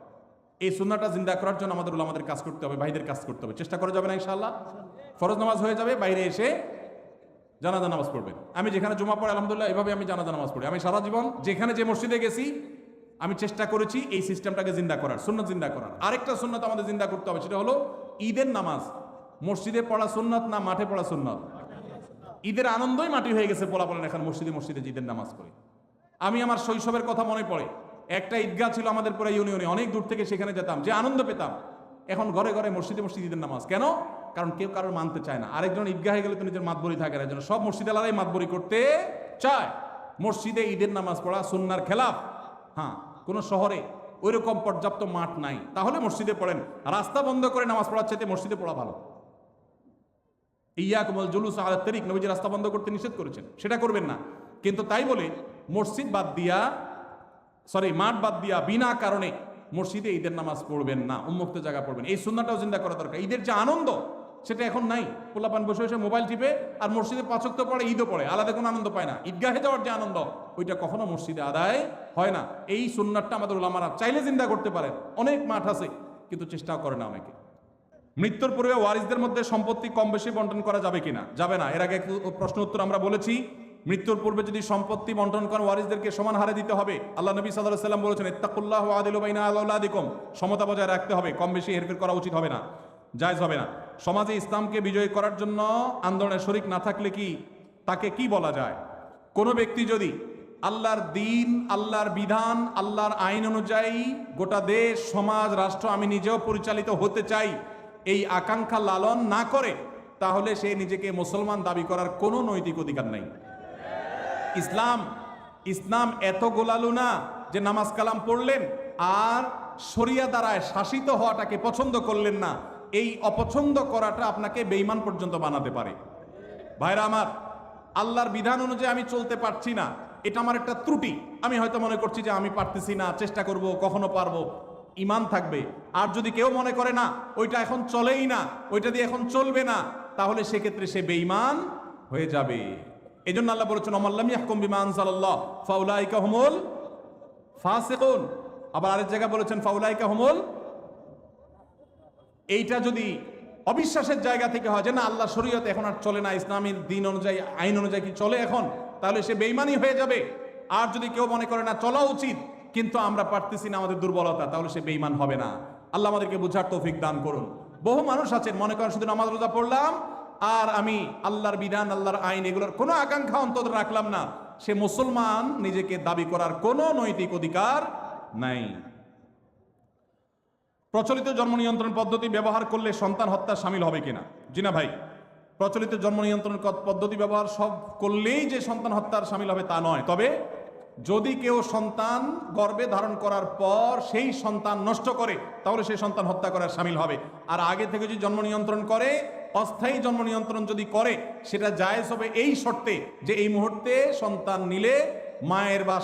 Speaker 1: এই সুন্নাহটা জিন্দা করার জন্য আমাদের উলামাদের কাজ করতে হবে, ভাইদের কাজ করতে হবে। চেষ্টা করা যাবে না ইনশাআল্লাহ? ফরজ নামাজ হয়ে যাবে, বাইরে এসে জানাজা নামাজ পড়বেন। আমি যেখানে জুমা পড়ে আলহামদুলিল্লাহ এভাবে আমি জানাজা নামাজ পড়ি। আমি সারা জীবন যেখানে যে মসজিদে গেছি আমি চেষ্টা করেছি এই সিস্টেমটাকে জিন্দা করার, সুন্নাত জিন্দা করার। আরেকটা সুন্নাত আমাদের জিন্দা করতে হবে, সেটা হলো ঈদের নামাজ মসজিদে পড়া সুন্নাত না মাঠে পড়া সুন্নাত? ঈদের আনন্দই মাটি হয়ে গেছে, পোলা বলেন এখন মসজিদে মসজিদে ঈদের নামাজ পড়ে। আমি আমার শৈশবের কথা মনে পড়ে, একটা ঈদগাহ ছিল আমাদের পুরো ইউনিয়নে, অনেক দূর থেকে সেখানে যেতাম, যে আনন্দ পেতাম। এখন ঘরে ঘরে মসজিদে মসজিদে ঈদের নামাজ কেন? কারণ কেউ কারোর মানতে চায় না। আরেকজন ঈদগাহে গেলে তো নিজের মাতবরি থাকে না, যেন সব মসজিদ আলাদাই মাতবরি করতে চায়। মসজিদে ঈদের নামাজ পড়া সুন্নার খেলাফ। হ্যাঁ, কোনো শহরে ওইরকম পর্যাপ্ত মাঠ নাই, তাহলে মসজিদে পড়েন। রাস্তা বন্ধ করে নামাজ পড়ার চাইতে মসজিদে পড়া ভালো। ইয়াকুমুল জুলুস আলা তারিক, নবীজি রাস্তা বন্ধ করতে নিষেধ করেছেন, সেটা করবেন না। কিন্তু তাই বলে মসজিদ বাদ দিয়া, মাঠ বাদ দিয়া বিনা কারণে মসজিদে ঈদের নামাজ পড়বেন না, উন্মুক্ত জায়গা পড়বেন। এই সুন্নাহটাও জিন্দা করা দরকার। ঈদের যে আনন্দ সেটা এখন নাই। পোলাপান বসে বসে মোবাইল টিপে আর মসজিদে ৫ ওয়াক্ত পড়ে, ঈদও পড়ে, আলাদা কোনো আনন্দ পায় না। ঈদগাহে যাওয়ার যে আনন্দ ওইটা কখনো মসজিদে আদায় হয় না। এই সুন্নাহটা আমাদের উলামারা চাইলে জিন্দা করতে পারেন। অনেক মাঠ আছে কিন্তু চেষ্টাও করে না অনেকে। মৃত্যুর পূর্বে ওয়ারিসদের মধ্যে সম্পত্তি কম বেশি বন্টন করা যাবে কিনা? যাবে না। এর আগে প্রশ্ন উত্তর আমরা বলেছি, মৃত্যুর পূর্বে যদি সম্পত্তি বন্টন করেন ওয়ারিসদেরকে সমান হারে দিতে হবে। আল্লাহ নবী সাল্লাল্লাহু আলাইহি ওয়াসাল্লাম বলেছেন, ইত্তাকুল্লাহ ওয়া আদিলু বাইনা আওলাদিকুম, সমতা বজায় রাখতে হবে, কম বেশি হেরফের করা উচিত হবে না, জায়েজ হবে না। সমাজে ইসলামকে বিজয়ী করার জন্য আন্দোলনে শরীক না থাকলে কি তাকে কি বলা যায়? কোনো ব্যক্তি যদি আল্লাহর দিন, আল্লাহর বিধান, আল্লাহর আইন অনুযায়ী গোটা দেশ, সমাজ, রাষ্ট্র আমি নিজেও পরিচালিত হতে চাই, এই আকাঙ্ক্ষা লালন না করে, তাহলে সে নিজেকে মুসলমান দাবি করার কোনো নৈতিক অধিকার নাই। ইসলাম এত গোলালু না যে নামাজ কালাম পড়লেন আর শরিয়া দ্বারায় শাসিত হওয়াটাকে পছন্দ করলেন না। এই অপছন্দ করাটা আপনাকে বেঈমান পর্যন্ত বানাতে পারে। ভাইরা আমার, আল্লাহর বিধান অনুযায়ী আমি চলতে পারছি না, এটা আমার একটা ত্রুটি। আমি হয়তো মনে করছি যে আমি পারতেছি না, চেষ্টা করব, কখনো পারবো, ঈমান থাকবে। আর যদি কেউ মনে করে না ওইটা এখন চলেই না, ওইটা দিয়ে এখন চলবে না, তাহলে সেক্ষেত্রে সে বেঈমান হয়ে যাবে। এজন্য আল্লাহ বলেছেন, ওমাল্লাম ইয়াহকুম বিমা আনজালাল্লাহ ফাউলাইকা হুমুল ফাসিকুন। আবার আরেক জায়গায় বলেছেন ফাউলাইকা হুমুল। এইটা যদি অবিশ্বাসের জায়গা থেকে হয় যে না আল্লাহ শরীয়ত এখন আর চলে না, ইসলামের দিন অনুযায়ী, আইন অনুযায়ী কি চলে এখন, তাহলে সে বেঈমানই হয়ে যাবে। আর যদি কেউ মনে করে না চলা উচিত কিন্তু আমরা পারতেছি না, আমাদের দুর্বলতা, তাহলে সে বেঈমান হবে না। আল্লাহ আমাদেরকে বুঝার তৌফিক দান করুন। বহু মানুষ আছেন মনে করেন শুধু নামাজ রোজা পড়লাম আর আমি আল্লাহর বিধান, আল্লাহর আইন এগুলোর কোনো আকাঙ্ক্ষা অন্তত রাখলাম না, সে মুসলমান নিজেকে দাবি করার কোনো নৈতিক অধিকার নাই। প্রচলিত জন্ম নিয়ন্ত্রণ পদ্ধতি ব্যবহার করলে সন্তান হত্যা শামিল হবে কিনা? জি না ভাই, প্রচলিত জন্ম নিয়ন্ত্রণ পদ্ধতি ব্যবহার সব করলেই যে সন্তান হত্যার শামিল হবে তা নয়। তবে যদি কেউ সন্তান গর্ভে ধারণ করার পর সেই সন্তান নষ্ট করে, তাহলে সেই সন্তান হত্যা করার শামিল হবে। আর আগে থেকে যদি জন্ম নিয়ন্ত্রণ করে, অস্থায়ী জন্ম নিয়ন্ত্রণ যদি করে, সেটা জায়েজ হবে এই শর্তে যে এই মুহূর্তে সন্তান নিলে মায়ের বা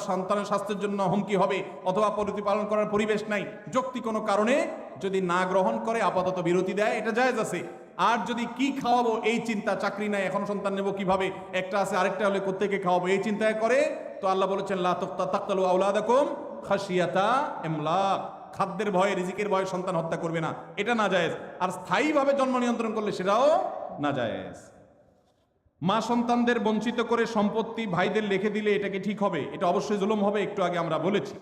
Speaker 1: সন্তানের স্বাস্থ্যের জন্য হুমকি হবে, অথবা প্রতিপালন করার পরিবেশ নাই, যৌক্তিক কোনো কারণে যদি না গ্রহণ করে আপাতত বিরতি দেয়, এটা জায়েজ আছে। আর যদি কি খাওয়াবো এই চিন্তা, চাকরি নাই এখন সন্তান নেব কিভাবে, একটা আছে আরেকটা হলে কোত্থেকে খাওয়াবো এই চিন্তায় করে, তো আল্লাহ বলেছেন লা তাকতালু আওলাদাকুম খাশিয়াতা ইমলাক, খাদ্যের ভয়ে, রিজিকের ভয়ে সন্তান হত্যা করবে না, এটা না জায়েজ। আর স্থায়ীভাবে জন্ম নিয়ন্ত্রণ করলে সেটাও না জায়েজ। মা সন্তানদের বঞ্চিত করে সম্পত্তি ভাইদের লিখে দিলে এটা কি ঠিক হবে? এটা অবশ্যই জুলুম হবে, একটু আগে আমরা বলেছি।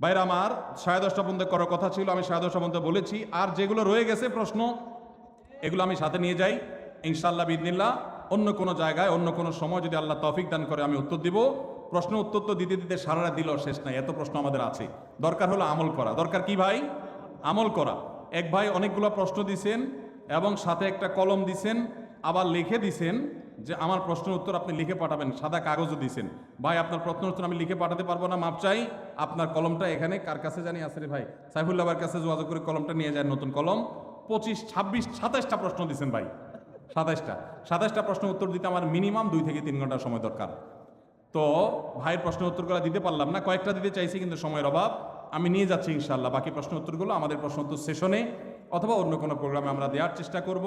Speaker 1: ভাইরা আমার, 10:30 পর্যন্ত করার কথা ছিল, আমি 10:30 পর্যন্ত বলেছি। আর যেগুলো রয়ে গেছে প্রশ্ন, এগুলো আমি সাথে নিয়ে যাই ইনশাআল্লাহ বিইذনিল্লাহ। অন্য কোনো জায়গায়, অন্য কোনো সময় যদি আল্লাহ তৌফিক দান করে আমি উত্তর দিব। প্রশ্ন উত্তর তো দিতে দিতে সারা রাত দিলেও শেষ নাই, এত প্রশ্ন আমাদের আছে। দরকার হলো আমল করা। দরকার কি ভাই? আমল করা। এক ভাই অনেকগুলো প্রশ্ন দিছেন এবং সাথে একটা কলম দিছেন, আবার লিখে দিছেন যে আমার প্রশ্নের উত্তর আপনি লিখে পাঠাবেন, সাদা কাগজও দিছেন। ভাই আপনার প্রশ্নের উত্তর আমি লিখে পাঠাতে পারবো না, মাপ চাই। আপনার কলমটা এখানে কার কাছে জানি আছে রে ভাই, সাইফুল্লাহ ভাইয়ের কাছে যোগাযোগ করে কলমটা নিয়ে যায়, নতুন কলম। 25, 26, 27টা প্রশ্ন দিছেন ভাই, 27টা প্রশ্ন উত্তর দিতে আমার মিনিমাম 2 থেকে 3 ঘন্টা সময় দরকার। তো ভাইয়ের প্রশ্ন উত্তরগুলো দিতে পারলাম না, কয়েকটা দিতে চাইছি কিন্তু সময়ের অভাব। আমি নিয়ে যাচ্ছি ইনশাআল্লাহ বাকি প্রশ্ন উত্তরগুলো আমাদের প্রশ্ন উত্তর সেশনে অথবা অন্য কোনো প্রোগ্রামে আমরা দেওয়ার চেষ্টা করব।